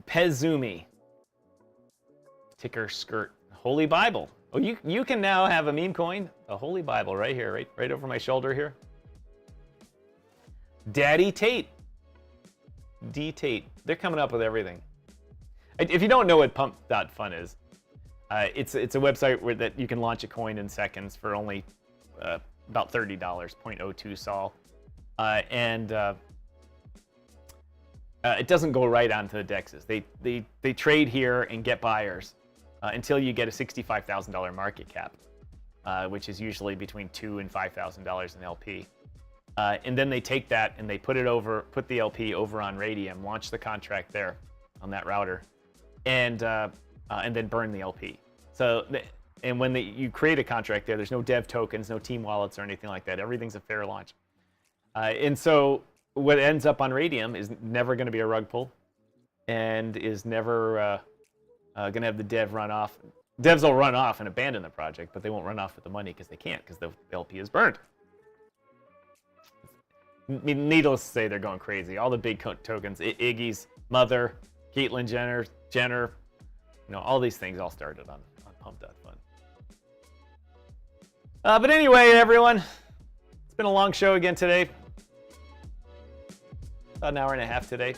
Pezumi. Ticker skirt. Holy Bible. Oh, you can now have a meme coin. A Holy Bible right here, right over my shoulder here. Daddy Tate. D Tate. They're coming up with everything. If you don't know what pump.fun is, it's a website that you can launch a coin in seconds for only about $30, 0.02 sol. It doesn't go right onto the dexes. They trade here and get buyers until you get a $65,000 market cap, which is usually between $2,000 and $5,000 in LP. And then they take that and they put the LP over on Radium, launch the contract there on that router, and then burn the LP. So, and when you create a contract there's no dev tokens, no team wallets or anything like that. Everything's a fair launch. And so what ends up on Radium is never going to be a rug pull, and is never going to have the dev run off. Devs will run off and abandon the project, but they won't run off with the money because they can't, because the LP is burned. Needless to say, they're going crazy. All the big tokens, Iggy's, Mother, Caitlyn Jenner, all these things all started on pump.fun. But anyway, everyone, it's been a long show again today. About an hour and a half today.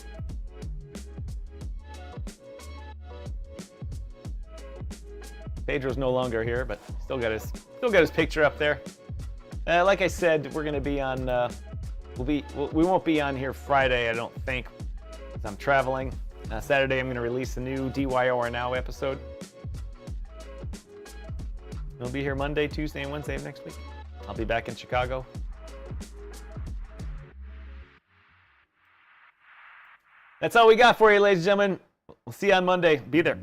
Pedro's no longer here, but still got his picture up there. Like I said, we're gonna be on. We won't be on here Friday, I don't think, because I'm traveling. Saturday, I'm gonna release a new DYOR Now episode. We'll be here Monday, Tuesday, and Wednesday of next week. I'll be back in Chicago. That's all we got for you, ladies and gentlemen. We'll see you on Monday. Be there.